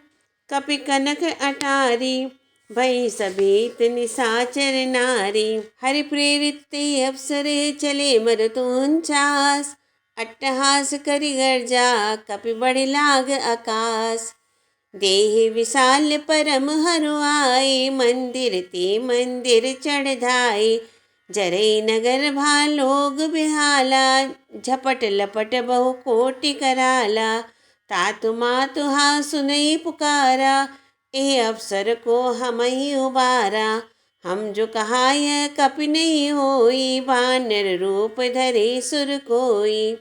कपि कनक अटारी, भई सभीत निशाचर नारी। हरि प्रेरित ते अप्सरे चले मरुतोंचास, अट्टहास करि गर्जा कपि बढ़ि लाग आकाश। देहि विशाल परम हरुआई, मंदिर ते मंदिर चढ़ धाई। जरई नगर भालोग बिहाला, झपट लपट बहु कोटि कराला। तातु मातु हा सुनई पुकारा, ए अवसर को हमहि उबारा। हम जो कहाय कपि नहीं होई, वानर रूप धरे सुर कोई।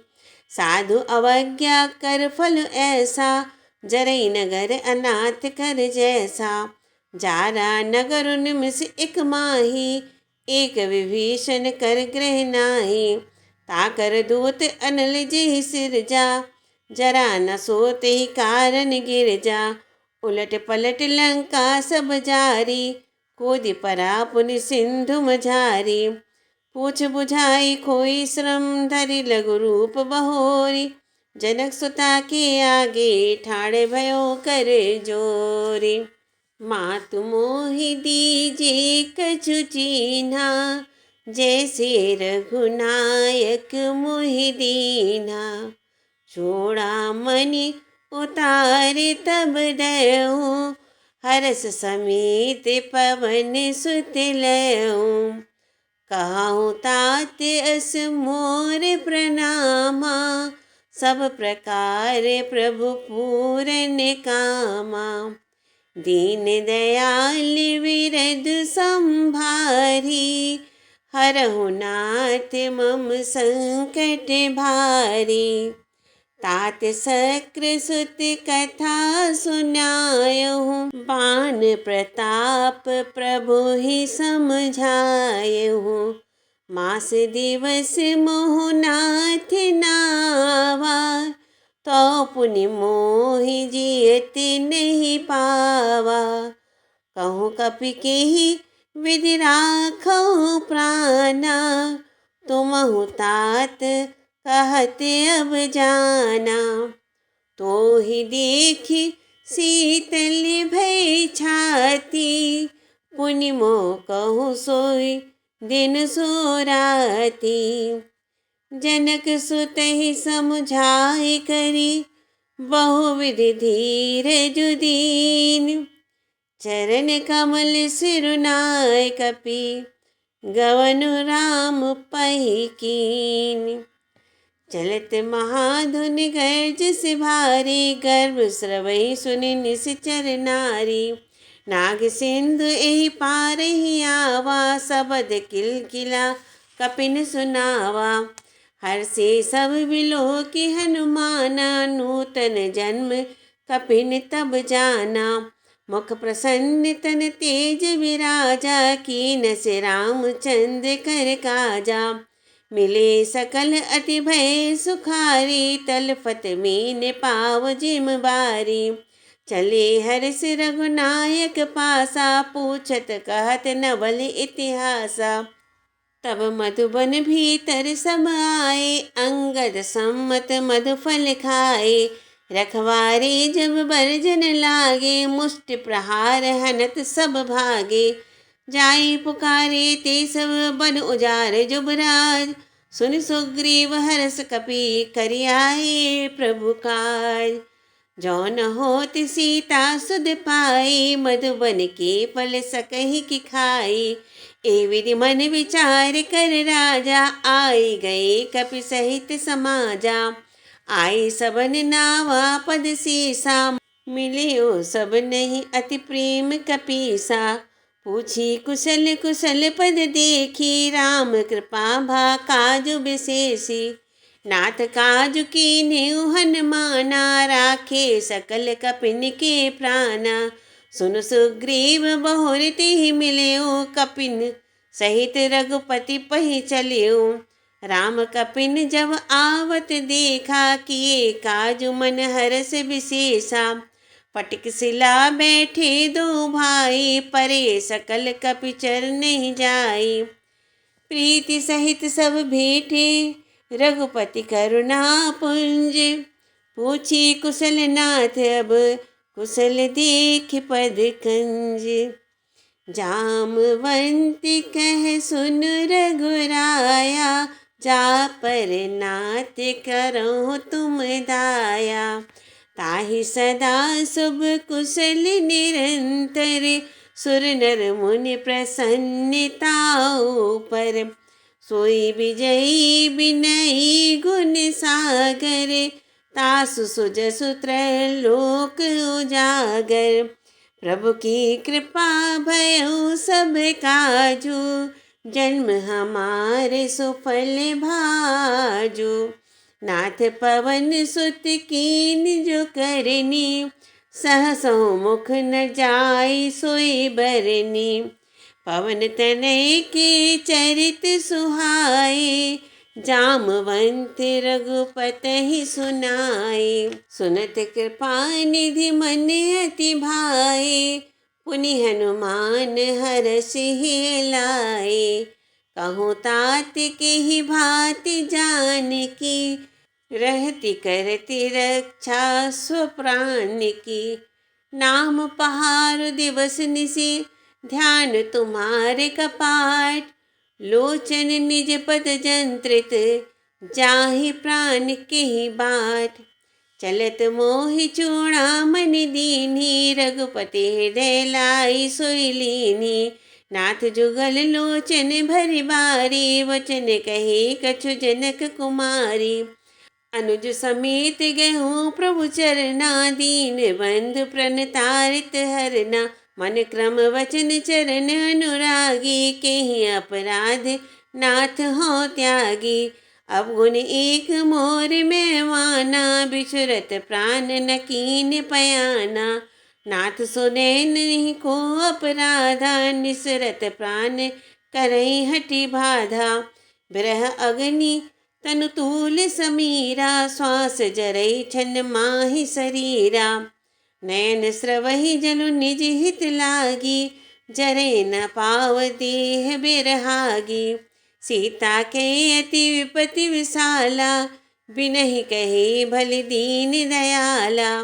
साधु अवज्ञा कर फल ऐसा, जरई नगर अनाथ कर जैसा। जारा नगर निमिष एक माही, एक विभीषण कर ग्रह नाही। ताकर दूत अनल जेहि सिरजा, जरा न सोते ही कारण गिर जा। उलट पलट लंका सब जारी, कूदि परा पुनि सिंधु मझारी। पूछ बुझाई खोई श्रम, धरि लघु रूप बहोरी। जनक सुता के आगे ठाड़े भयो कर जोरी। मातु मोहि दीजे कछु चीन्हा, जैसे रघुनायक मोहि दीन्हा। छोड़ा मनि उतारे तब दयऊ, हरस समेत पवन सुत लयऊ। कहूँ तात अस मोर प्रणामा, सब प्रकार प्रभु पूरन कामा। दीन दयाल विरद संभारी, हरहु नाथ मम संकट भारी। तात शक्र सुत कथा सुनायहु, बान प्रताप प्रभु ही समझायहु। मास दिवस मोहु नाथ नावा, तो पुनि मोहि जियत नहीं पावा। कहूँ कपि केहि विधि राखहु प्राणा, तुमहु तात कहत अब जाना। तो ही देखी शीतल भई छाती, पुनि मोह कहूँ सोई दिन सो राती। जनक सुत ही समुझाए करी, बहुविधि धीर जुदीन। चरण कमल सिरुनाय कपि, गवनु राम पही कीन। चलत महाधुन गर्ज से भारी, गर्भ स्रवई सुनि निश्चर नारी। नाग सिंधु एहि पार ही आवा, सबद किलकिला कपिन सुनावा। हर्षे सब बिलोह की हनुमाना, नूतन जन्म कपिन तब जाना। मुख प्रसन्न तन तेज विराजा, कीन से रामचंद्र कर काजा। मिले सकल अति भय सुखारी, तलफत मीन पाव जिम बारी। चले हर्ष रघुनायक पासा, पूछत कहत नवल इतिहासा। तब मधुबन भीतर सब आए, अंगद सम्मत मधुफल खाए। रखवारे जब बरजन लागे, मुष्टि प्रहार हनत सब भागे। जाई पुकारे ते सब बन उजार जुबराज, सुन सुग्रीव हर्ष कपि करियाए प्रभु काज। जौन होत सीता सुध पाई, मधुबन के फल सकहि की खाई। ए विधि मन विचार कर राजा, आई गए कपि सहित समाजा। आई सबन नावा पद सीसा, मिलियो सब नहीं अति प्रेम कपीसा। पूछी कुशल कुशल पद देखी, राम कृपा भा काजु विशेषी। नाथ काजु कीन्हु हनुमाना, राखे सकल कपिन के प्राणा। सुन सुग्रीव बहुर तिहि मिलियो, कपिन सहित रघुपति पहि चलियो। राम कपिन जब आवत देखा, किए काजु मन हरष विशेषा। फटिक शिला बैठे दो भाई, परे सकल कपि चरनि जाई। प्रीति सहित सब भेटे, रघुपति करुणा पुंज। पूछी कुशल नाथ अब, कुशल देख पद कंज। जामवंती कह सुन रघुराया, जा पर नाथ करो तुम दाया। ताहि सदा शुभ कुशल निरंतर, सुर नर मुनि प्रसन्नताओ पर। सोई विजयी विनयी गुण सागर, तासु सुजसु त्रैलोक उजागर। प्रभु की कृपा भयउ सब काजू, जन्म हमारे सुफल भाजू। नाथ पवन सुत कीन जो करनी, सहसो मुख न जाय सोई बरनी। पवन तनय के चरित सुहाए, जामवंत रघुपति सुनाए। सुनत कृपा निधि मन अति भाए, पुनि हनुमान हरष ही लाए। कहूँ तात के ही भांति जानकी, रहती करती रक्षा स्वप्राण की। नाम पहाड़ दिवस निशि, ध्यान तुम्हारे कपाट। लोचन निज पद जंत्रित, जाहि प्राण के ही बाट। चलत मोहि चूड़ामणि दीन्ही, रघुपति हृदय लाई सोई लीन्ही। नाथ जुगल लोचन भरि बारी, वचन कहे कछु जनक कुमारी। अनुज समेत गहूँ प्रभु चरना, दीन बंधु प्रणतारित हरना। मन क्रम वचन चरण अनुरागी, केहि अपराध नाथ हो त्यागी। अवगुण एक मोर में माना, बिछुरत प्राण न कीन पयाना। नाथ सुने नहीं को अपराधा, निसरत प्राण करई हठि बाधा। बिरह अग्नि तनु तूल समीरा, श्वास जरई छन माहि शरीरा। नयन स्रवहि जलु निज हित लागी, जरे न पाव देह बिरहागी। सीता के अति विपति विशाला, बिनहि कहे भलि दीन दयाला।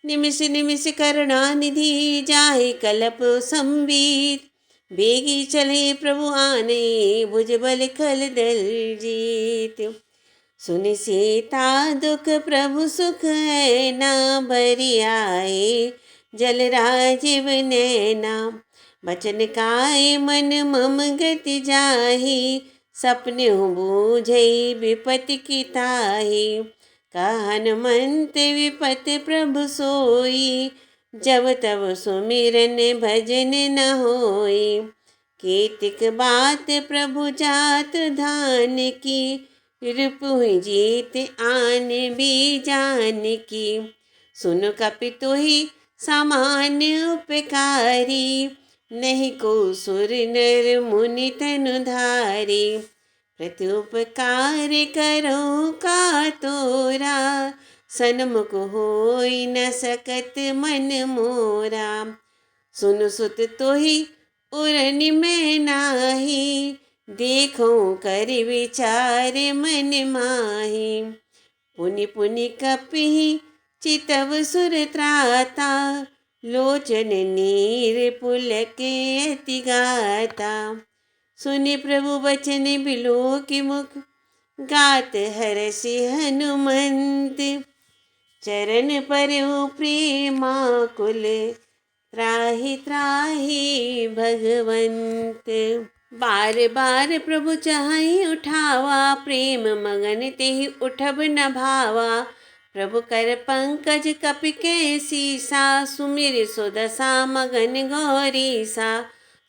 निमिष निमिष करुणा निधि, जाहि कलप संवीत। बेगी चले प्रभु आने, भुज बल खल दल जीत। सुन सीता दुख प्रभु सुख है ना, भरी आए जल राजीव नैना। बचन काय मन मम गति जाहि, सपने बूझई विपति की ताहि। हनुमंत विपत प्रभु सोई, जब तब सुमिरन भजन न होई। कीर्तिक बात प्रभु जात धान की, रिपुहि जीत आन भी जान की। सुन कपि तुहि समान उपकारी, नहीं को सुर नर मुनि तनु धारी। प्रत्युपकार करो का तोरा, सन्मुख होई न सकत मन मोरा। सुन सुत तोहि उरनि में नाही, देखो कर विचार मन माही। पुनि पुनि कपिहि चितव सुर त्राता, लोचन नीर पुलक अति गाता। सुनि प्रभु बचन बिलो की मुख, गात हरसि हनुमंत। चरण परउ प्रेमाकुल, त्राहि त्राहि भगवंत। बार बार प्रभु चाहि उठावा, प्रेम मगन तेहि उठब न भावा। प्रभु कर पंकज कपि के सीसा, सुमिर सुदशा मगन गौरीसा।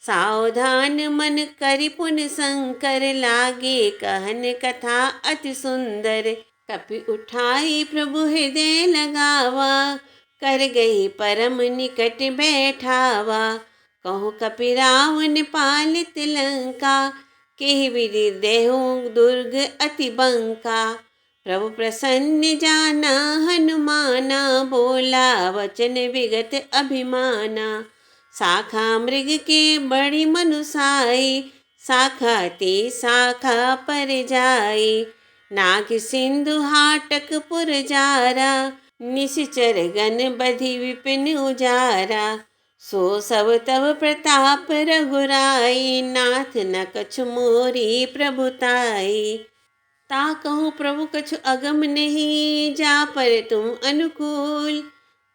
सावधान मन करि पुन शंकर, लागे कहन कथा अति सुंदर। कपि उठाई प्रभु हृदय लगावा, कर गई परम निकट बैठावा। कहूँ कपि रावण पालित लंका, केहि विधि देहु दुर्ग अति बंका। प्रभु प्रसन्न जाना हनुमाना, बोला वचन विगत अभिमाना। शाखा मृग के बड़ी मनुसाई, शाखा ते शाखा पर जाई। नाग सिंधु हाटक पुर जारा, निश्चर गण बधि विपिन उजारा। सो सब तब प्रताप रघुराई, नाथ न कछु मोरी प्रभुताई। ता कहूँ प्रभु कछु अगम नहीं, जा पर तुम अनुकूल।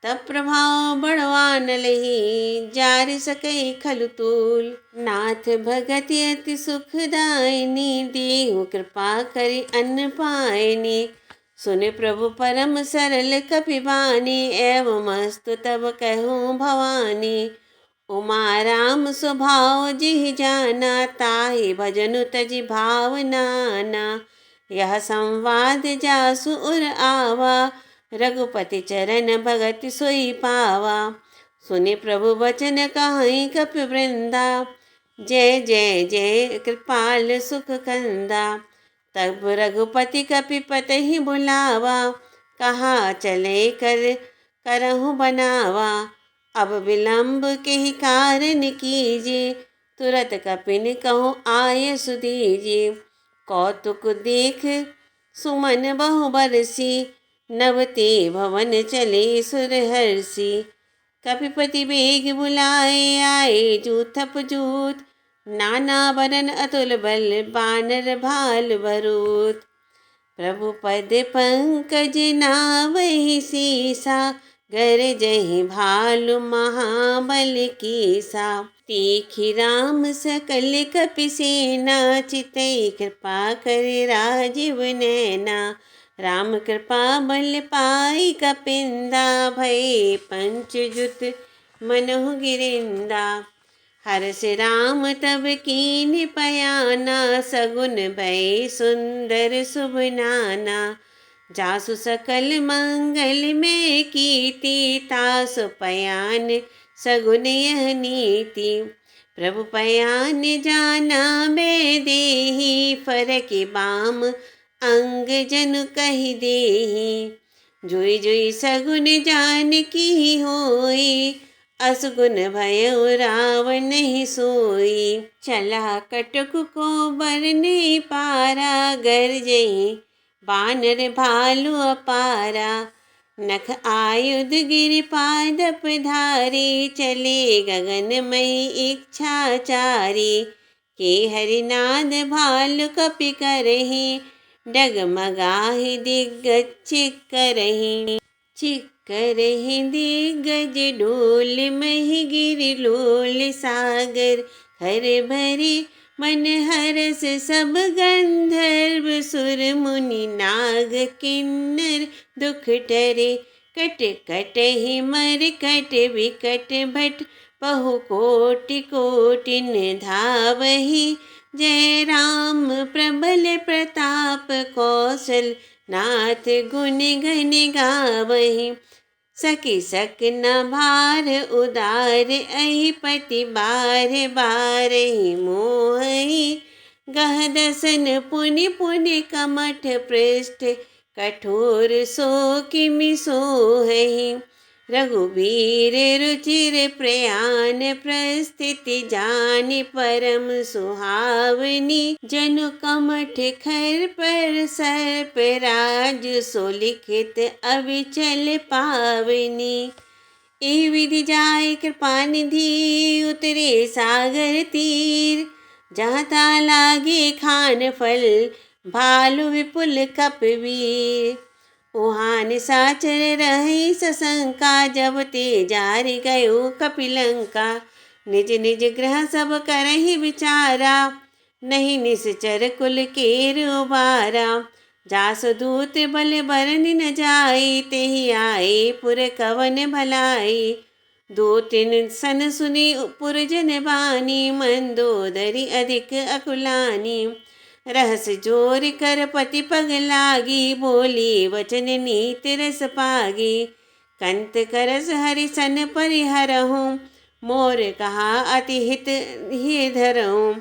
तब प्रभाव बढ़वा न लही, जार सकै खलु तूल। नाथ भगति अति सुखदायिनी, देहु कृपा करि अन्न पायनी। सुन प्रभु परम सरल कपि बानी, एवं मस्तु तब कहूँ भवानी। उमा राम स्वभाव जिहि जाना, ताहि भजनु तजि भाव नाना। यह संवाद जासु उर आवा, रघुपति चरण भगति सोई पावा। सुनि प्रभु वचन कहाई कपि वृंदा, जय जय जय कृपाल सुख कंदा। तब रघुपति कपि पतहि बुलावा, कहा चले कर करहु बनावा। अब विलंब केहि कारण कीजे, तुरत कपिन कहूँ आय सुदीजे। कौतुक देख सुमन बहु बरसी, नवते भवन चले सुर हर्षि। कपिपति बेग बुलाए आए जूथप जूत, नाना बरन अतुल बल बानर भाल भरूत। प्रभु पद पंकज नावहि सीसा, गरजहि भालु महाबल कीसा। तीखी राम सकल कपि सेना, चितई कृपा कर राजीव नैना। राम कृपा बल पाई कपिंदा, भय पंचजुत मनहु गिरिंदा। हर्ष राम तब कीन पयाना, सगुन भय सुंदर शुभ नाना। जासु सकल मंगल में कीर्ति, तासु पयान सगुन यह नीति। प्रभु पयान जाना मैं देहि, फरकि बाम अंग जनु कहि देहि। जुई जुई सगुन जान की होई, असगुन भयउ रावण नहीं सोई। चला कटक को बरने पारा, गरजहि बानर भालु अपारा। नख आयुध गिरि पादप धारी, चले गगनमयि इच्छाचारी। के हरिनाद भालु कपि करहि, डगमगाहि दिग्गज चिक्करहि दिग्गज डोल महि गिरिलोल सागर हर भरे मन हरस सब गंधर्व सुर मुनि नाग किन्नर दुख टरे कट कट ही मर कट विकट भट बहु कोटि कोटिन धावहि जय राम प्रबल प्रताप कौशल नाथ गुण गण गावहि सखी सक न भार उदार अहि पति बार बार ही मोहि गह दसन पुनि पुनि कमठ पृष्ठ कठोर सो किमि सोहि रघुवीर रुचिर प्रयाण प्रस्थिति जानि परम सुहावनी जनु कमठ खर पर सर्प राज सो लिखित अविचल पावनी ए विधि जाय कृपा निधि उतरे सागर तीर जाता लागे खान फल भालु विपुल कपवीर उहान साचर रही सशंका जब ते जारि गयो कपिलंका निज निज ग्रह सब करहि विचारा नहीं निश्चर कुल केर उबारा जासु दूत बल बरन न जाई तेहि आए पुर कवन भलाई दो तिन सन सुनी पुरजन बानी मंदोदरी अधिक अकुलानी रहस जोर कर पति पग लागी बोली वचन नीत रस पागी कंत करस हरि सन परिहरहूँ मोर कहा अति हित ही धरहूँ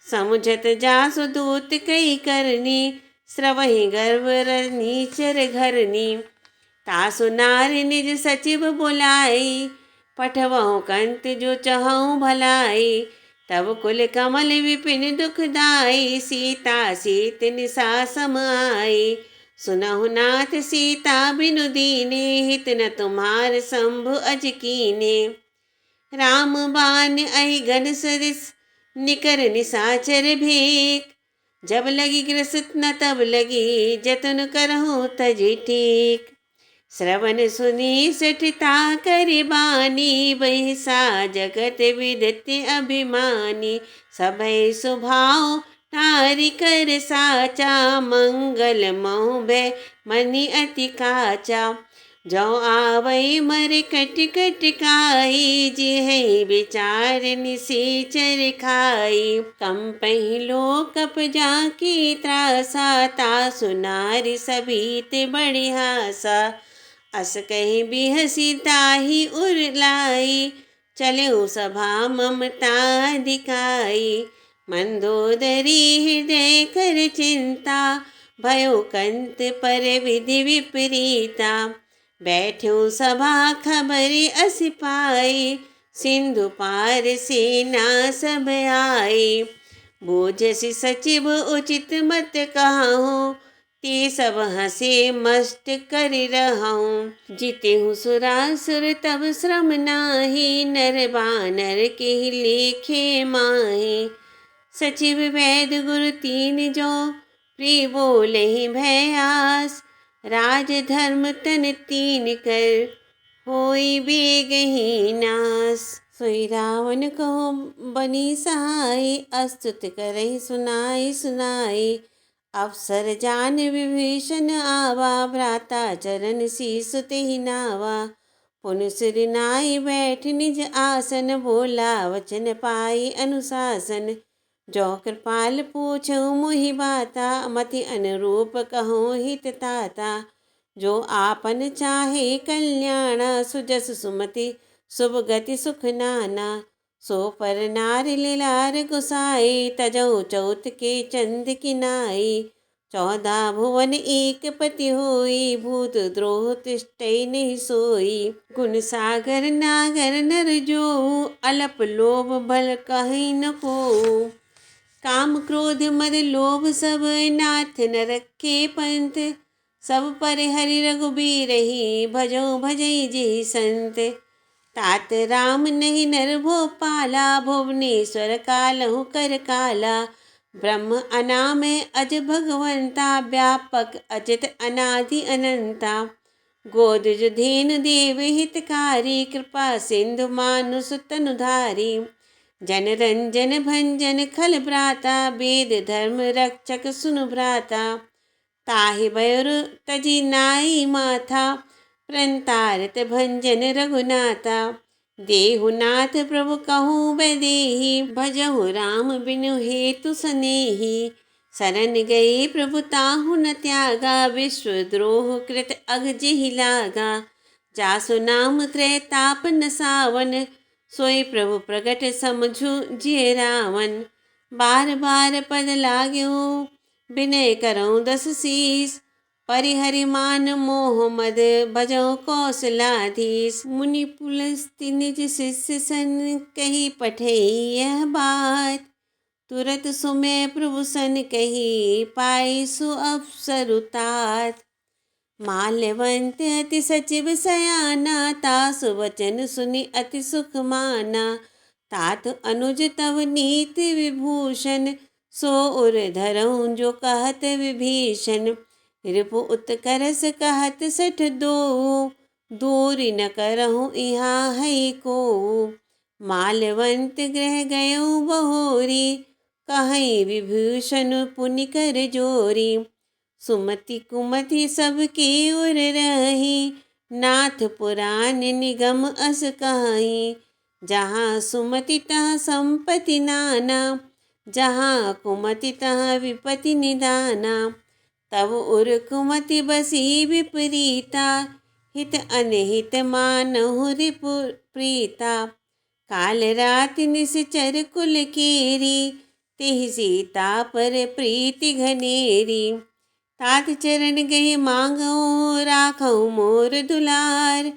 समुझत जासु दूत कई करनी स्रवहि गर्भ नीचर घरनी तासु नारी निज सचिव बुलाई पठवहु कंत जो चहु भलाई तब कुल कमल विपिन दुखदाई सीता सीत निसा सम आई सुनहु नाथ सीता बिनु दीने हित न तुम्हार शंभु अज कीने राम बान अहि गन सरिस निकर निसाचर भेक जब लगी ग्रसित न तब लगी जतन करहु तजि टेक श्रवण सुनी सठता करि बानी बहिसा जगत विदते अभिमानी सभै सुभाव तारि कर साचा मंगल महु भय मनि अति काचा जो आवै मर कट कट काई जिहि विचार निसीचर खाई कंपहि लोकप जाकी त्रासा तासु नारि सभीत बड़ी हासा अस कहीं बिहसी ताही उरलाई चले सभा ममता दिखाई मंदोदरी हृदय कर चिंता भयो कंत पर विधि विपरीता बैठो सभा खबरी अस पाई सिंधु पार सेना सब आई बूझसी सचिव उचित मत कहूँ ते सब हंसे मस्त कर रहूं जीते हूँ सुरासुर तब श्रम नाही नर बानर के लेखे माही सचिव वैद गुरु तीन जो प्रिय बोले भयास राज धर्म तन तीन कर होई बेगही नास सोई रावण कहो बनी सहाय अस्तुत करहि सुनाई सुनाई अवसर जान विभीषण आवा भ्राता चरण शीस तेहि नावा पुन सिर नाई बैठ निज आसन बोला वचन पाई अनुशासन जो कृपाल पूछो मोहि बाता मति अनुरूप कहो हित ताता जो आपन चाहे कल्याण सुजस सुमति शुभ गति सुख नाना सो पर नार लीलार गुसाई तजौ चौथ के चंद किनाई 14 भुवन एक पति होई भूत द्रोह तिष्ठै नहीं सोई गुण सागर नागर नर जो अलप लोभ बल कहीं न को काम क्रोध मद लोभ सब नाथ न रखे पंथ सब पर हरि रघुबीर ही भजो भजई जी संत तात राम नहीं नर भोपाला भुवनेश्वर कालहु कर काला ब्रह्म अनामय अज भगवंता, व्यापक अजित अनादि अनंता। गोदज धेनु देव हितकारी, कृपा सिंधु मानुष तनुधारी। जन रंजन भंजन खल भ्राता, वेद धर्म रक्षक सुनु भ्राता। ताहि भयर तजी नाई माथा, प्रंतारत भंजन रघुनाथा। देहु नाथ प्रभु कहूँ बैदेही, भजहु राम बिनु हेतु सनेही। शरण गए प्रभु ताहु न त्यागा, विश्वद्रोह कृत अग जेहि लागा। जासु नाम त्रैताप न सावन, सोई प्रभु प्रगट समझु जिय रावण। बार बार पद लाग्यो विनय करऊँ दस शीस, परिहरि मान मोह मद भजऊँ कौशलाधीश। मुनि पुलस्त्य निज शिष्य सन, कही पठई यह बात। तुरत सुमय प्रभु सन कही, पाई सु अवसर उतात। माल्यवंत अति सचिव सयाना, तासु वचन सुनि अति सुख माना। तात अनुज तव नीति विभूषण, सो उर धरऊँ जो कहत विभीषण। रिपु उत्करस कहत सठ दोऊ, दूरी न करहूँ यहाँ है को। माल्यवंत गृह गयऊँ बहोरी, कहीं विभूषण पुनि कर जोरी। सुमति कुमति सबकी उर रही, नाथ पुराण निगम अस कहीं। जहाँ सुमति तहाँ संपत्ति नाना, जहाँ कुमति तहाँ विपत्ति निदाना। तब उर कुमति बसी विपरीता, हित अनहित मानहु रिपु प्रीता। काल रात निश्चर कुल केरी, तिहि सीता पर प्रीति घनेरी। तात चरण गहि मांगऊँ राखऊँ मोर दुलार,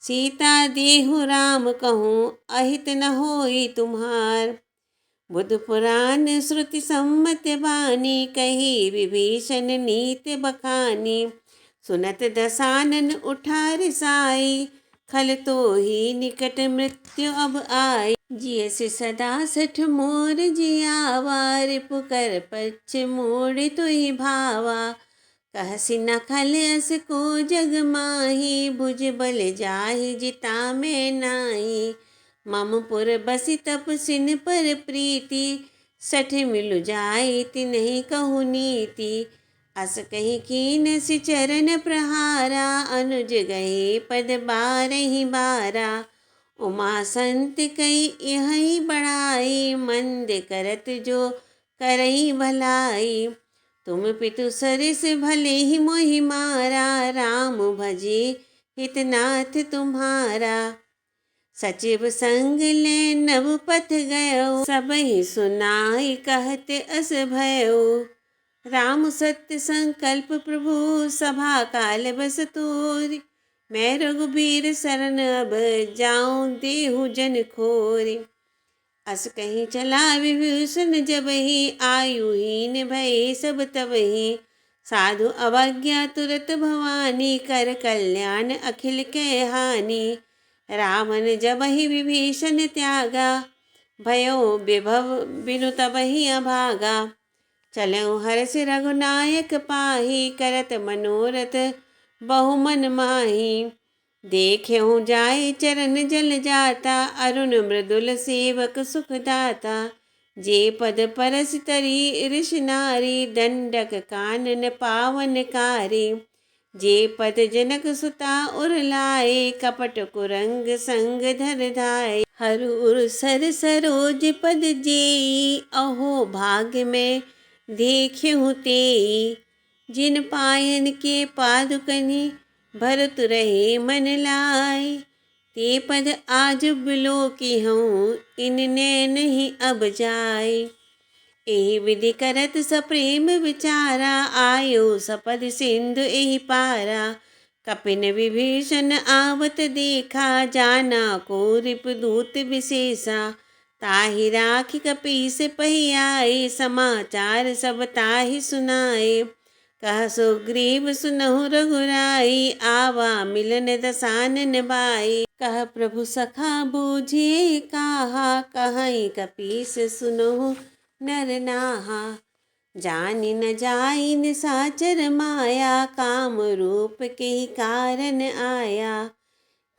सीता देहु राम कहूँ अहित न होई तुम्हार। बुध पुराण श्रुति सम्मत बानी, कही विभीषण नीति बखानी। सुनत दसानन उठा रिसाई, खल तो ही निकट मृत्यु अब आई। जियसि सदा सठ मोर जियावा, रिपु कर पक्ष मोड़ तुहि भावा। कहसि न खल अस को जग माही, भुज बल जाहि जिता में नाही। मम पुर बसि तपसिन पर प्रीति, सठ मिलु जाई तिन्हि कहु नीति। अस कहि कीनसि चरण प्रहारा, अनुज गए पद बारहि बारा। उमा संत कई यही बढ़ाई, मंद करत जो करई भलाई। तुम पितु सरिस भले ही मोहि मारा, राम भजे हितनाथ तुम्हारा। सचिव संग ले नव पथ गयो, सबहि सुनाई कहत अस भयो। राम सत्य संकल्प प्रभु सभा काल बस तोरि, मैं रघुबीर शरण अब जाऊं देहु जन खोरि। अस कहीं चला विभीषण जबहि, आयुहीन भये सब तबहि। साधु अवज्ञा तुरत भवानी, कर कल्याण अखिल के हानि। रावण जबहि विभीषण त्यागा, भयो विभव बिनु तबहि अभागा। चलऊँ हर्ष रघुनायक पाहि, करत मनोरथ बहुमन माही। देखऊँ जाय चरण जल जाता, अरुण मृदुल सेवक सुखदाता। जे पद परस तरी ऋषि नारी, दंडक कानन पावनकारी। जे पद जनक सुता उर लाए, कपट कुरंग संग धर धाय। हर उर सर सरोज पद जेई, अहो भाग्य में देखहु तेई। जिन पायन के पादुकनि, भरत रहे मन लाय। ते पद आज बिलोकी हूँ, इनने नहीं अब जाय। एहि विधि करत सप्रेम विचारा, आयो सपद सिंधु एहि पारा। कपिन विभीषण आवत देखा, जाना को रिपुदूत विशेषा। ताहि राखि कपीस पहि आए, समाचार सब ताहि सुनाए। कह सुग्रीव सुनहु रघुराई, आवा मिलन दसानन बाई। कह प्रभु सखा बूझे कहा, कहीं कपीस सुनहु नर नाहा। जानि न जाइन साचर माया, काम रूप के ही कारण आया।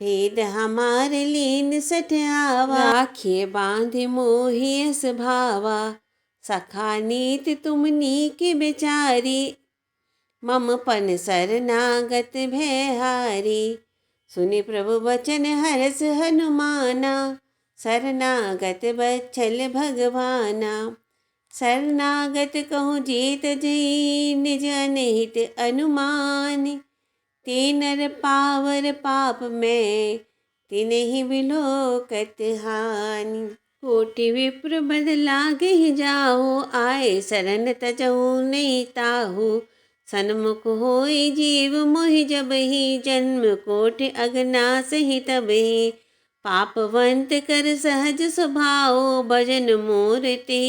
भेद हमार लीन सठ आवा, राखिए बांध मोहि अस भावा। सखा नीत तुम नीक बेचारी, मम पन शरणागत भयहारी। सुनि प्रभु बचन हरस हनुमाना, शरणागत बच्छल भगवाना। शरणागत कहूँ जीत जई, निज अनहित अनुमान। ते नर पावर पाप में, तिन्हि बिलोकत हानि। कोटि विप्र बद लागे जाहु, आए शरण तजहु नहीं ताहु। सन्मुख होई जीव मोहि जबहि, जन्म कोटि अगनास ही तबहि। पापवंत कर सहज स्वभाव, भजन मोर ते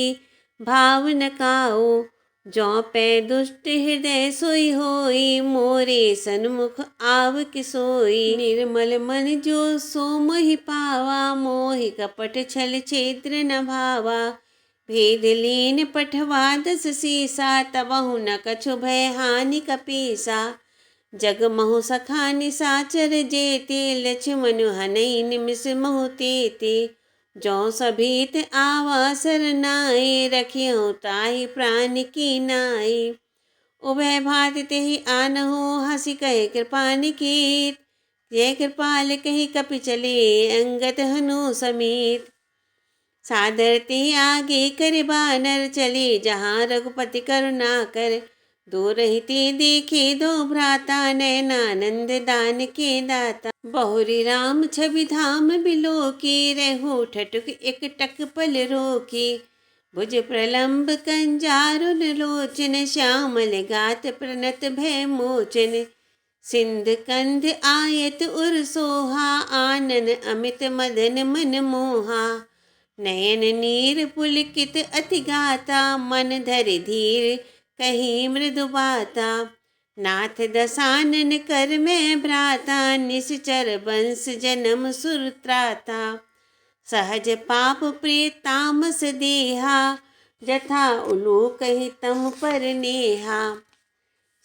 भाव न काओ। जौ पै दुष्ट हृदय सोई होई, मोरे सन्मुख आव कि सोई। निर्मल मन जो सो मोहि पावा, मोहि कपट छल छेत्र न भावा। भेद लीन पठवा दस सीसा, तबहु न कछु भय हानि कपीसा। जग महु सखा निसाचर जेते, लक्ष्मण हनई निमिष महु तेते। जौ सभीत आवा सरनाए, रखियो ताहि प्राण की नाई। उभय भात तेहि आनहु, हंसी कहे कृपा निकेत। जय कृपाल कही कपि चले, अंगद हनु समेत। सादर ते आगे करे बानर चले, जहाँ रघुपति करुणा कर। दूर ही ते देखे दो भ्राता, नयनानंद दान के दाता। बहुरी राम छवि धाम बिलोकी, रहु ठठुक एक टक पल रोकी। भुज प्रलंब कंजारुन लोचन, श्यामल गात प्रणत भय मोचन। सिंध कंध आयत उर सोहा, आनन अमित मदन मन मोहा। नयन नीर पुलकित अति गाता, मन धरि धीर कहीं मृदु बाता। नाथ दसानन कर में भ्राता, निश्चर वंश जन्म सुर त्राता। सहज पाप प्रिय तामस देहा, जथा उलूक ही तम पर नेहा।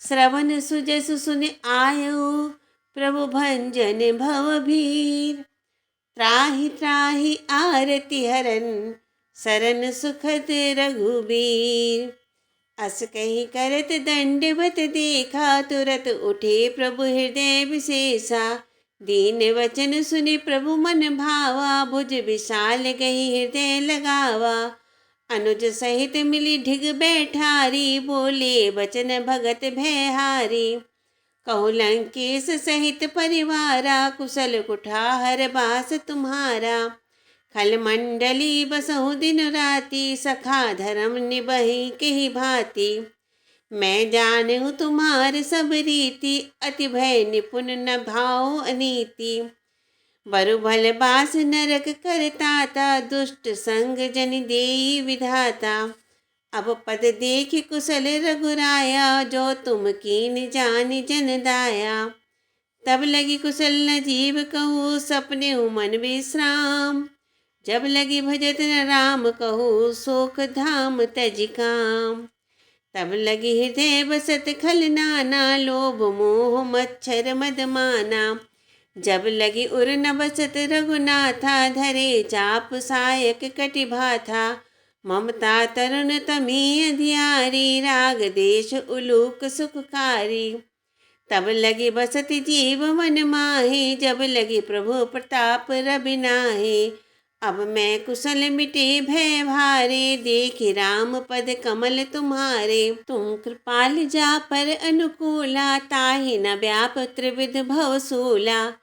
श्रवण सुजस सुन आयु, प्रभु भंजन भव भीर। त्राहि त्राहि आरति हरन, सरन सुखद रघुबीर। अस कही करत दंडवत देखा, तुरत उठे प्रभु हृदय विशेषा। दीन वचन सुनि प्रभु मन भावा, भुज विशाल गही हृदय लगावा। अनुज सहित मिली ढिग बैठारी, बोले बचन भगत भयहारी। कहु लंकेश सहित परिवारा, कुशल कुठार बास तुम्हारा। खल मंडली बसहु दिन राति, सखा धर्म निबहि केहि भांति। मैं जानहु तुम्हार सब रीति, अति भय निपुण न भाव अनीति। बरु भल बास नरक करताता, दुष्ट संग जन देई विधाता। अब पद देख कुशल रघुराया, जो तुम कीन जानि जन दाया। तब लगी कुशल न जीव कहूँ, सपने मन विश्राम। जब लगी भजत न राम कहूँ, शोक धाम तज काम। तब लगी हृदय बसत खल नाना, लोभ मोह मच्छर मद माना। जब लगी उर न बसत रघुनाथा, धरे चाप सायक कटि भाथा। ममता तरुण तमी अधियारी, राग देश उलूक सुखकारी। तब लगी बसत जीव मन माहे, जब लगी प्रभु प्रताप रवि नाहे। अब मैं कुशल मिटे भय भारे, देखि राम पद कमल तुम्हारे। तुम कृपाल जा पर अनुकूला, ताहि न व्याप त्रिविध भव सूला।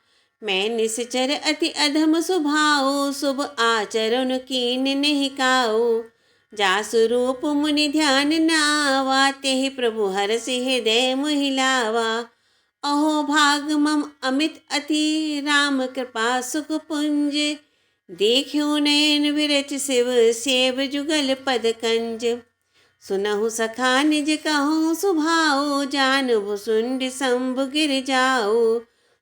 मैं निश्चर अति अधम स्वभाव, शुभ आचरण कीन नहीं काऊ। जासु रूप मुनि ध्यान न आवा, तेहि प्रभु हरषि हृदय मोहि लावा। अहो भाग मम अमित अति, राम कृपा सुख पुंज। देखियो नयन विरच शिव, सेव जुगल पद कंज। सुनहु सखा निज कहूँ सुभाऊ, जानहु सुंड शंभु गिर जाऊ।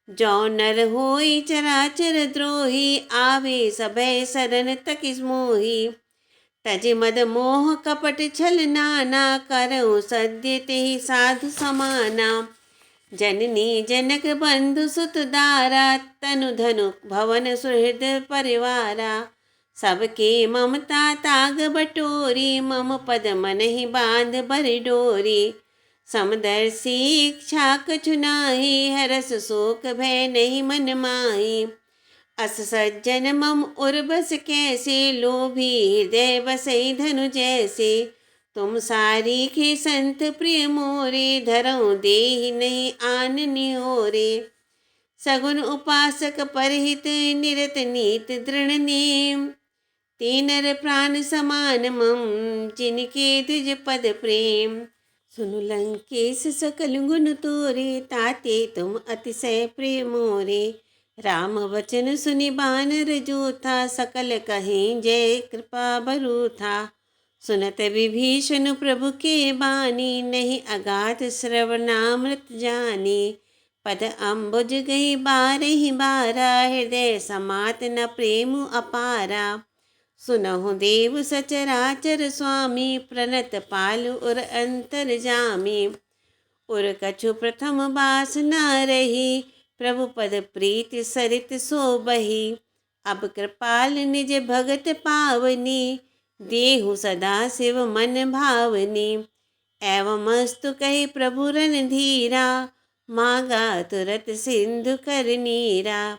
जो नर होई चराचर द्रोही, आवे सभय सरन तकिस मोही। तज मद मोह कपट छल नाना, करऊँ सद्य तेहि साधु समाना। जननी जनक बंधु सुत दारा, तनु धनु भवन सुहृद परिवारा। सबके ममता ताग बटोरी, मम पद मनहि बांध बर डोरी। समदर्शी इच्छा कछु नाहि, हरस शोक भय नहीं मन माही। अस सज्जन मम उर बस कैसे, लोभी हृदय बसई धनु जैसे। तुम सारीखे संत प्रिय मोरे, धरऊँ देहि नहीं आन निहोरे। सगुन उपासक परहित, निरत नीत दृढ़ नेम। तीनर प्राण समान मम, जिनके द्विज पद प्रेम। सुनु लंकेश सकल गुण तोरे, ताते तुम अतिशय प्रिय मोरे। राम वचन सुनि बानर जोथा, सकल कहें जय कृपा बरूथा। सुनत विभीषण प्रभु के बानी, नहीं अगाध श्रवणामृत जानी। पद अम्बुज गई बारहि बारा, हृदय समात न प्रेम अपारा। सुनहु देव सचराचर स्वामी, प्रणत पालु उर अंतर जामी। उर कछु प्रथम बास न रही, प्रभु पद प्रीति सरित सो बही। अब कृपाल निज भगत पावनी, देहु सदा शिव मन भावनी। एवं अस्तु कहि प्रभु रणधीरा, मांगा तुरत सिंधु कर नीरा।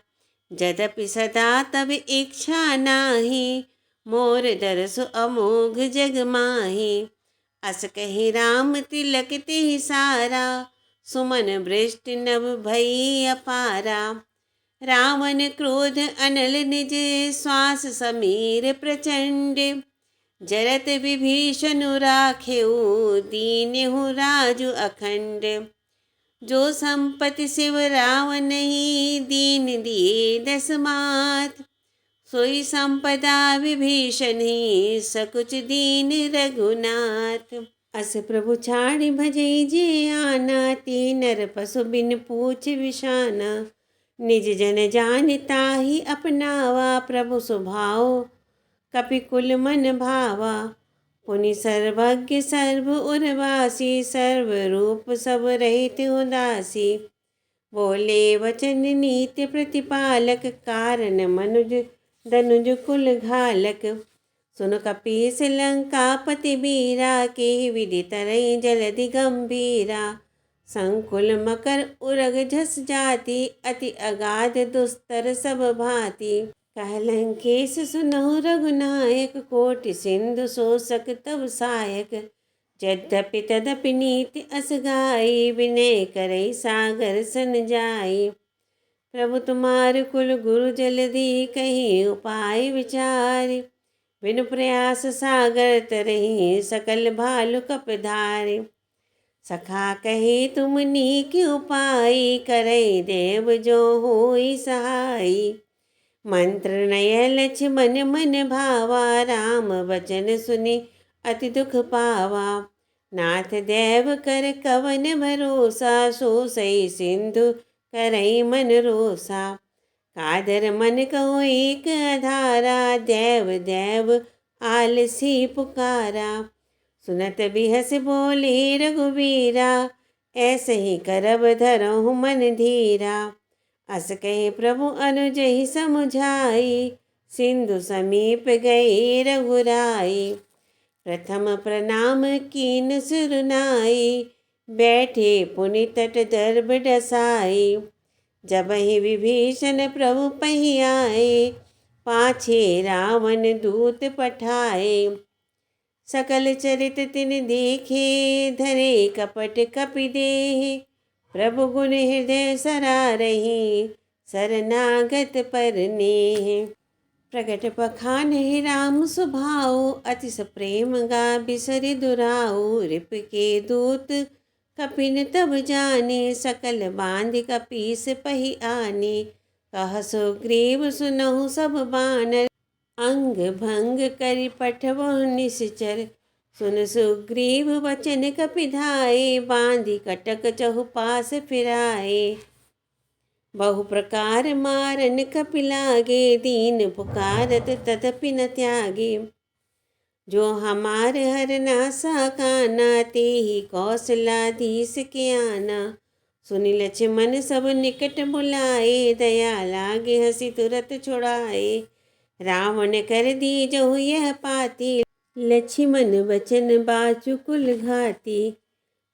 यद्यपि सदा तब इच्छा नाही, मोर दरसु अमोघ जग माही। अस कहि राम तिलक तिहि सारा, सुमन वृष्टि नभ भई अपारा। रावण क्रोध अनल निज, श्वास समीर प्रचंड। जरत विभीषण राखेऊ, दीनहु राजु अखंड। जो संपत्ति शिव रावण ही, दीन दिए दस मात। सोई संपदा विभीषण ही, सकुच दीन रघुनाथ। अस प्रभु छाड़ि भजई जे आना, तीनर पशु बिन पूछ विषाना। निज जन जान ताहि अपनावा, प्रभु स्वभाव कपिकुल मन भावा। पुनि सर्वज्ञ सर्व उर्वासी, सर्व रूप सब रहित उदासी। बोले वचन नीति प्रतिपालक, कारण मनुज धनुज कुल घालक। सुन कपीस लंकापति बीरा, के विधि तरई जलधि गंभीरा। संकुल मकर उरग झस जाति, अति अगाध दुस्तर सब भांति। कह लंकेश सुनहु रघुनायक, कोटि सिंधु शोषक तब सायक। यद्यपि तदपि नीति अस गाई, विनय करई सागर सन जाई। प्रभु तुम्हार कुल गुरु जलधि, कहीं उपाय विचारि। बिनु प्रयास सागर तरहि, सकल भालु कपधारि। सखा कहे तुम नीक उपाय, करई देव जो होई सहाय। मंत्र नय लक्ष्मण मन भावा, राम वचन सुनि अति दुख पावा। नाथ देव कर कवन भरोसा, सो सई सिंधु करई मन रोसा। कादर मन कहो एक आधारा, देव देव आलसी पुकारा। सुनत बिहस बोले रघुबीरा, ऐसे ही करब धरहु मन धीरा। अस कहे प्रभु अनुज ही समुझाई, सिंधु समीप गए रघुराई। प्रथम प्रणाम कीन सुरनाई, बैठे पुनि तट दर्भ डसाई। जब ही विभीषण प्रभु पही आए, पाछे रावण दूत पठाए। सकल चरित तिन देखे, धरे कपट कपि देहि। प्रभु गुण हृदय सरारहि, शरणागत पर नेह। प्रगट बखानहि राम स्वभाव, अतिश प्रेम गा बिसरि दुराऊ। रिप के दूत कपिन तब जाने, सकल बांध कपीस पही आने। कह सुग्रीव सुनहु सब बानर, अंग भंग करि पठबहु निश्चर। सुन सुग्रीव वचन कपिधाए, बांधि कटक चहु पास फिराए। बहु प्रकार मारन कपि लागे, दीन पुकारत तदपि न त्यागे। जो हमार हर नासा काना, ते ही कौशलाधीश के आना। सुनि लक्ष्मण सब निकट बुलाए, दया लागे हंसी तुरत छुड़ाए। रावण कर दी जो यह पाती, लक्ष्मण बचन बाचु कुल घाती।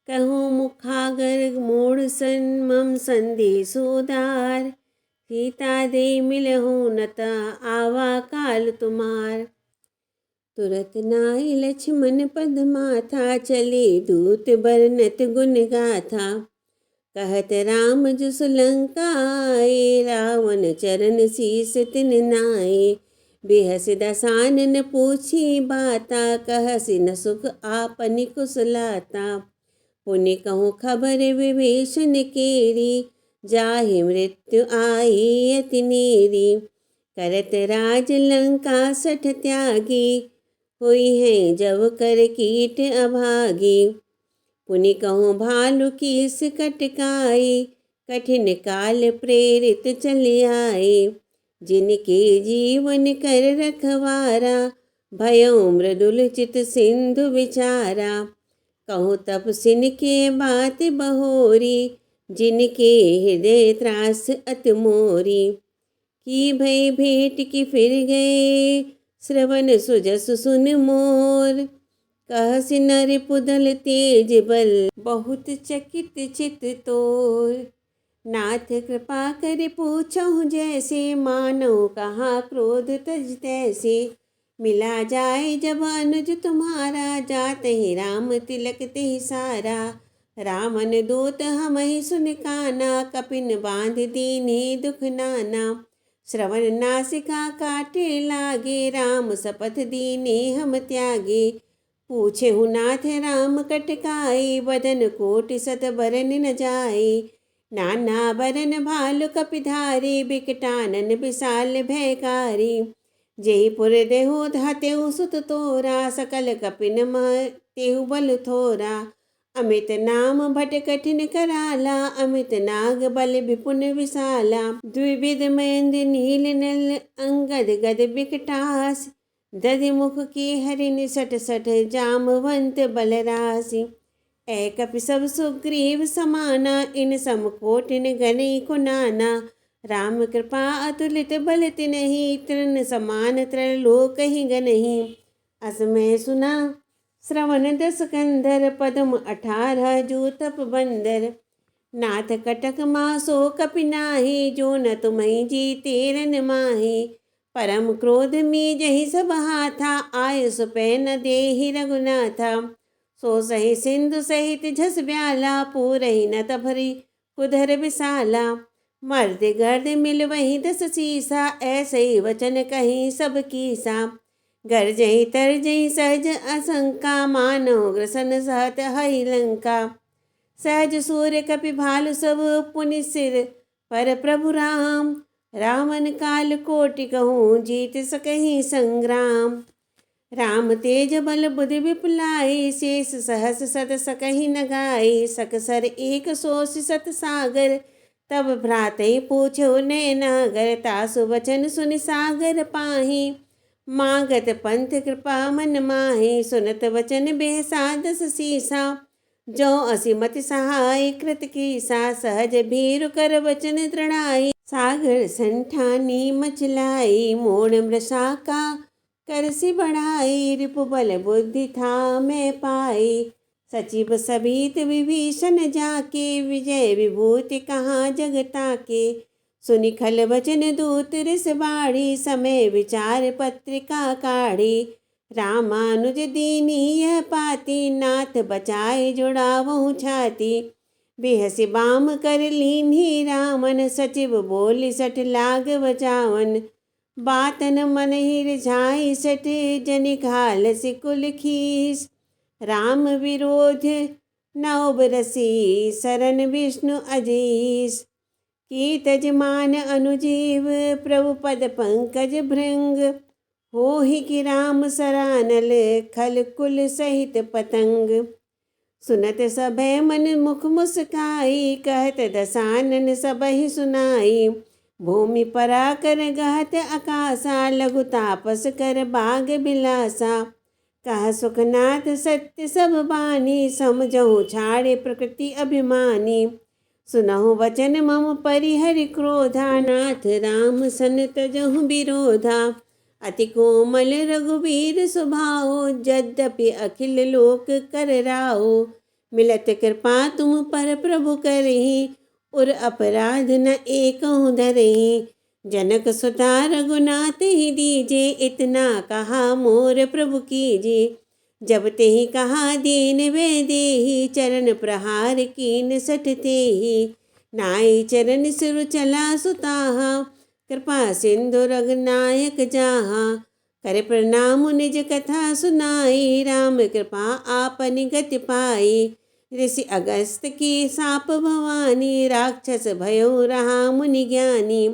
कहूँ मुखागर मोड़ सन मम संदेश उदार, सीता दे मिलहु नता आवा काल तुम्हार। तुरत नाई लक्ष्मण पद माथा, चले दूत बरनत गुण गाथा। कहत राम जुस लंका आए, रावण चरण शीस तिन नाए। बेहस दसानन पूछी बाता, कहसि न सुख आपनि कुशलाता। पुनि कहूँ खबर विभीषण केरी, जाहि मृत्यु आई अति नेरी। करत राज लंका सठ त्यागी, हुई है जब कर कीट अभागी। पुनि कहूँ भालु कीस कटकाई, कठिन काल प्रेरित चले आए। जिनके जीवन कर रखवारा, भयो मृदुल चित सिंधु विचारा। कहूँ तपसिन के बात बहोरी, जिनके हृदय त्रास अति मोरी। की भई भेंट की फिर गए, श्रवण सुजस सुन मोर। कहसि नर पुदल तेज बल, बहुत चकित चित तोर। नाथ कृपा कर पूछहु जैसे, मानो कहा क्रोध तज तैसे। मिला जाए जब अनुज तुम्हारा, जात ही राम तिलक ते सारा। रावण दूत हमहि सुन काना, कपिन बांध दीन्हि दुख नाना। श्रवण नासिका काटे लागे, राम शपथ दीने हम त्यागे। पूछे हु नाथ राम कटकाई, बदन कोटि सत बरन न जाए। नाना बरन भालु कपिधारी, बिकटानन विशाल भयकारी। जयपुर देहु धातेहु सुत तोरा, सकल कपिन मह तेहु बल थोरा। अमित नाम भट कठिन कराला, अमित नाग बल विपुन विशाला। द्विविध महेंद्र नील नल, अंगद गद बिकटास। दधि मुख की हरिण सठ सठ, जामवंत बलराशि। ऐ कपि सब सुग्रीव समाना, इन सम कोटिन गणि को नाना। राम कृपा अतुलित बल तिन्हि, तृण समान त्रैलोक ही गनहि। अस मैं सुना श्रवण दस कंधर, पद्म 18 जो तप बंदर। नाथ कटक मासो कपि नाही, जो न तुम्हि जीते रन माही। परम क्रोध में जहि सब हाथा, आय सुपै न देहि रघुनाथा। सो सही सिंधु सहित झस ब्याला, पूरहि न तभरि कुधर विशाला। मर्द गर्द मिल वही दस सीसा, ऐसे ही वचन कहीं सब कीसा। गरजहि तरजहि सहज असंका, मानो ग्रसन सहत हई लंका। सहज सूर्य कपि भालु सब, पुनि सिर पर प्रभु राम। रावण काल कोटि कहूँ, जीत सकहि संग्राम। राम तेज बल बुद्धि विपुलाई, शेष सहस सत सकहि न गाई। सकसर एक सोष सत सागर, तब भ्रातहि पूछो नैनागर। तासु वचन सुनि सागर पाहि, मागत पंथ कृपा मन माहि। सुनत वचन बेहसा दस सीसा, जो असीमति सहाय कृत कीसा। सहज भीरु कर वचन तृणाई, सागर संठानी मचलाई। मोड़ मृषा का करसि बढ़ाई, रिपु बल बुद्धि था मैं पाई। सचिव सभीत विभीषण जाके, विजय विभूति कहाँ जगता के। सुनि खल वचन दूत रिस बाढ़ी, समय विचार पत्रिका काढ़ी। रामानुज दीनी यह पाती, नाथ बचाए जुड़ावहु छाती। बेहसि बाम कर लीन्ही रामन, सचिव बोली सठ लाग बचावन। बातन मन ही रिझाई सठ, जनि घाल सिकुल खीस। राम विरोध नौ बरसी, शरण विष्णु अजीस। की तजमान अनुजीव, प्रभु पद पंकज भृंग। हो ही कि राम सरानल, खल कुल सहित पतंग। सुनत सभय मन मुख मुस्काई, कहत दसानन सबहि सुनाई। भूमि परा कर गहत आकाशा, लघु तापस कर बाग बिलासा। कहा सुखनाथ सत्य सब बानी, समझहु छाड़े प्रकृति अभिमानी। सुनहु वचन मम परिहरि क्रोधा, नाथ राम सन तजहु विरोधा। अति कोमल रघुबीर स्वभाव, यद्यपि अखिल लोक कर राओ। मिलत कृपा तुम पर प्रभु करहि, उर अपराध न एकहु धरहि। जनक सुता रघुनाथ ही दीजे, इतना कहा मोर प्रभु कीजे। जब तेहि कहा दीन वे देहि, चरण प्रहार कीन सठ तेहि। नाई चरण सिर चला सुताहा, कृपा सिंधु रघुनायक जाहा। कर प्रणाम निज कथा सुनाई, राम कृपा आपन गति पाई। ऋषि अगस्त की साप भवानी, राक्षस भयो रहा मुनि ज्ञानी।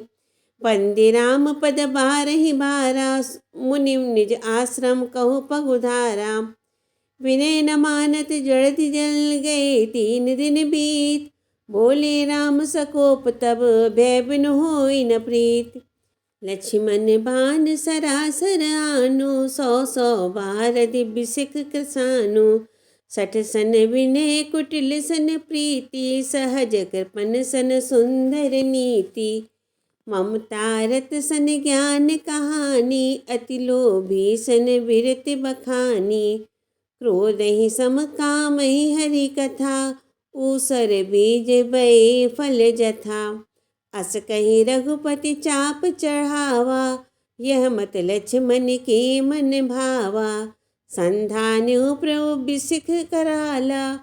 वंदे राम पद बारहि बारा, मुनि निज आश्रम कहु पगुधारा। विनय न मानत जड़ति जल गए, 3 दिन बीत। बोले राम सकोप तब, भय बिनु होई न प्रीत। लक्ष्मण बाण सरासर आनो, 100 बार दिव्य सिख कृसानो। 60 सन विनय कुटिल सन प्रीति, सहज कृपन सन सुंदर नीति। ममता रत सन ज्ञान कहानी, अति लोभी सन विरत बखानी। क्रोध ही सम काम ही हरि कथा, ऊसर बीज बए फल जथा। अस कही रघुपति चाप चढ़ावा, यह मत लक्ष्मण के मन भावा। संधान्यो प्रभु बिसिख कराला,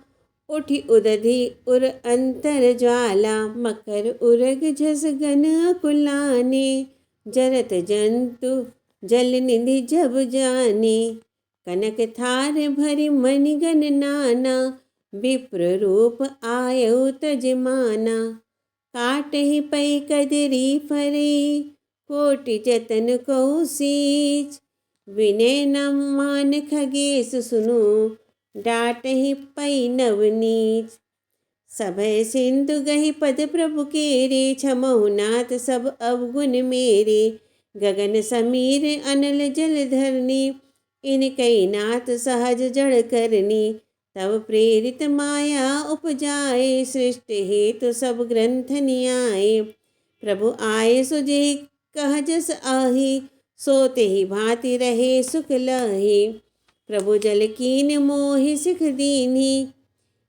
उठी उदधि उर अंतर ज्वाला। मकर उरग झस गन अकुलाने, जरत जंतु जल निधि जब जाने। कनक थार भरि मणिगण नाना, विप्र रूप आयउ तजमाना। काटहि पै कदरी फरे, कोटि जतन कहु सीच। विनय न मान खगेश सुनु, डांटहि पै नवनीच। सभय सिंधु गहि पद प्रभु केरे, क्षमहु नाथ सब अवगुण मेरे। गगन समीर अनल जल धरनी, इनकई नाथ सहज जड़ करनी। तब प्रेरित माया उपजाए, सृष्टि हेतु सब ग्रंथ नियाए। प्रभु आए सुजे कह जस आहि, सोते ही भांति रहे सुख लहि। प्रभु जल कीन मोहि सिख दीन्ही,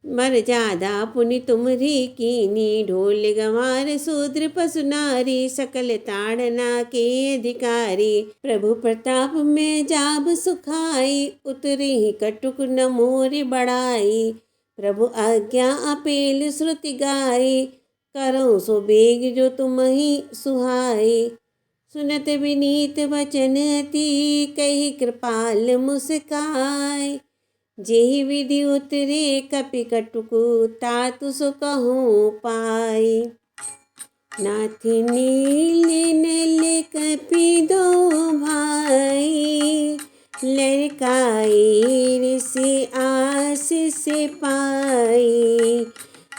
मर्यादा पुनि तुमरी कीनी। ढोल गंवार शूद्र पशु नारी, सकल ताड़ना के अधिकारी। प्रभु प्रताप में जाब सुखाई, उतरी कटुक न मोर बढ़ाई। प्रभु आज्ञा अपेल श्रुति गाई, करो सो बेग जो तुम ही सुहाई। सुनत विनीत वचन अति, कही कृपाल मुस्काय। जेहि विधि उतरे कपि कटुकु, तातु सो कहूँ पाई। नाथि नील नल कपि दो भाई, लड़काई ऋषि आशीष पाई।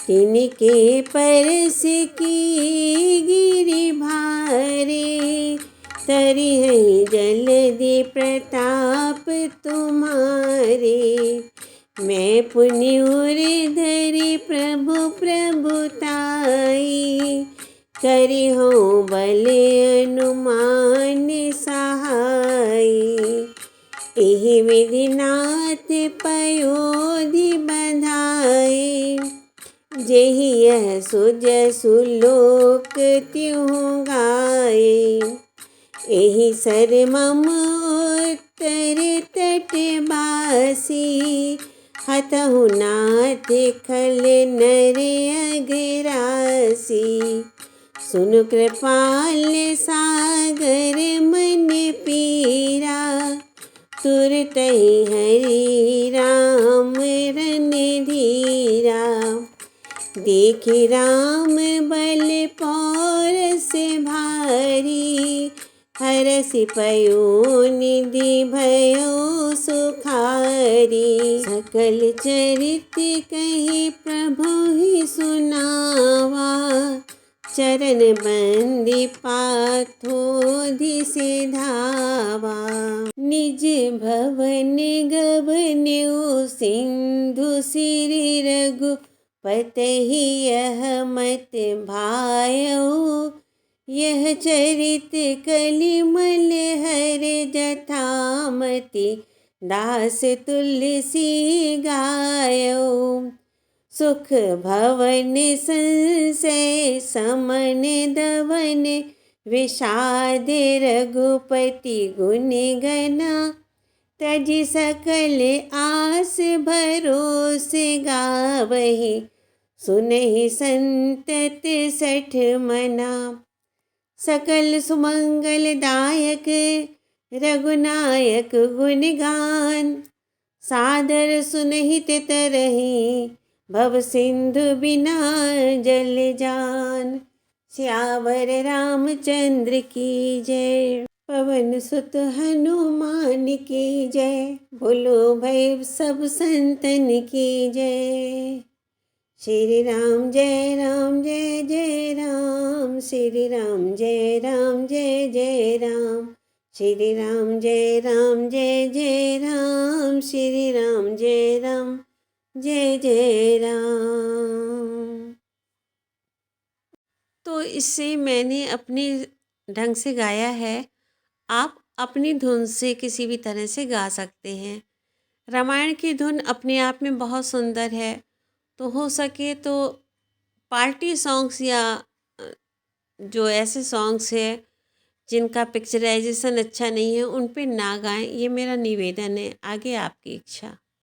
तिनके परस की गिरि भारे, तरिहहि जलधि प्रताप तुम्हारे। मैं पुनि उर धरि प्रभु प्रभुताई, करिहु बल अनुमान सहाय। एहि विधि नाथ पयोधि बंधाए, जेहि यह सुजसु लोक त्यों गाए। एहि सर मम उत्तर तट बासी, हतहु नाथ खल नर अगरासी। सुनु कृपाल सागर मन पीरा, तुरतहि हरि राम रणधीरा। देखि राम बल पौरस भारी, हरसि पयो निधि भयो सुखारी। सकल चरित कहि प्रभु ही सुनावा, चरण बंदी पाथोधि से धावा। निज भवन गबन्यु सिंधु सिरि रघुपतहि यह मत भायउ। यह चरित कलिमल हर जथामति दास तुलसी गायौ। सुख भवन संसय समन दवन विषाद रघुपति गुण गना। तज सकल आस भरोस गावहि सुनहि संतत सठ मना। सकल सुमंगल दायक रघुनायक गुण गान। सादर सुनहित तरहि भव सिंधु बिना जल जान। सियावर रामचंद्र की जय। पवन सुत हनुमान की जय। बोलो भाई सब संतन की जय। श्री राम जय राम जय जय राम। श्री राम जय राम जय जय राम। श्री राम जय राम जय जय राम। श्री राम जय राम जय जय राम। तो इससे मैंने अपने ढंग से गाया है। आप अपनी धुन से किसी भी तरह से गा सकते हैं। रामायण की धुन अपने आप में बहुत सुंदर है। तो हो सके तो पार्टी सॉन्ग्स या जो ऐसे सॉन्ग्स है जिनका पिक्चराइजेशन अच्छा नहीं है उन पे ना गाएं। ये मेरा निवेदन है। आगे आपकी इच्छा।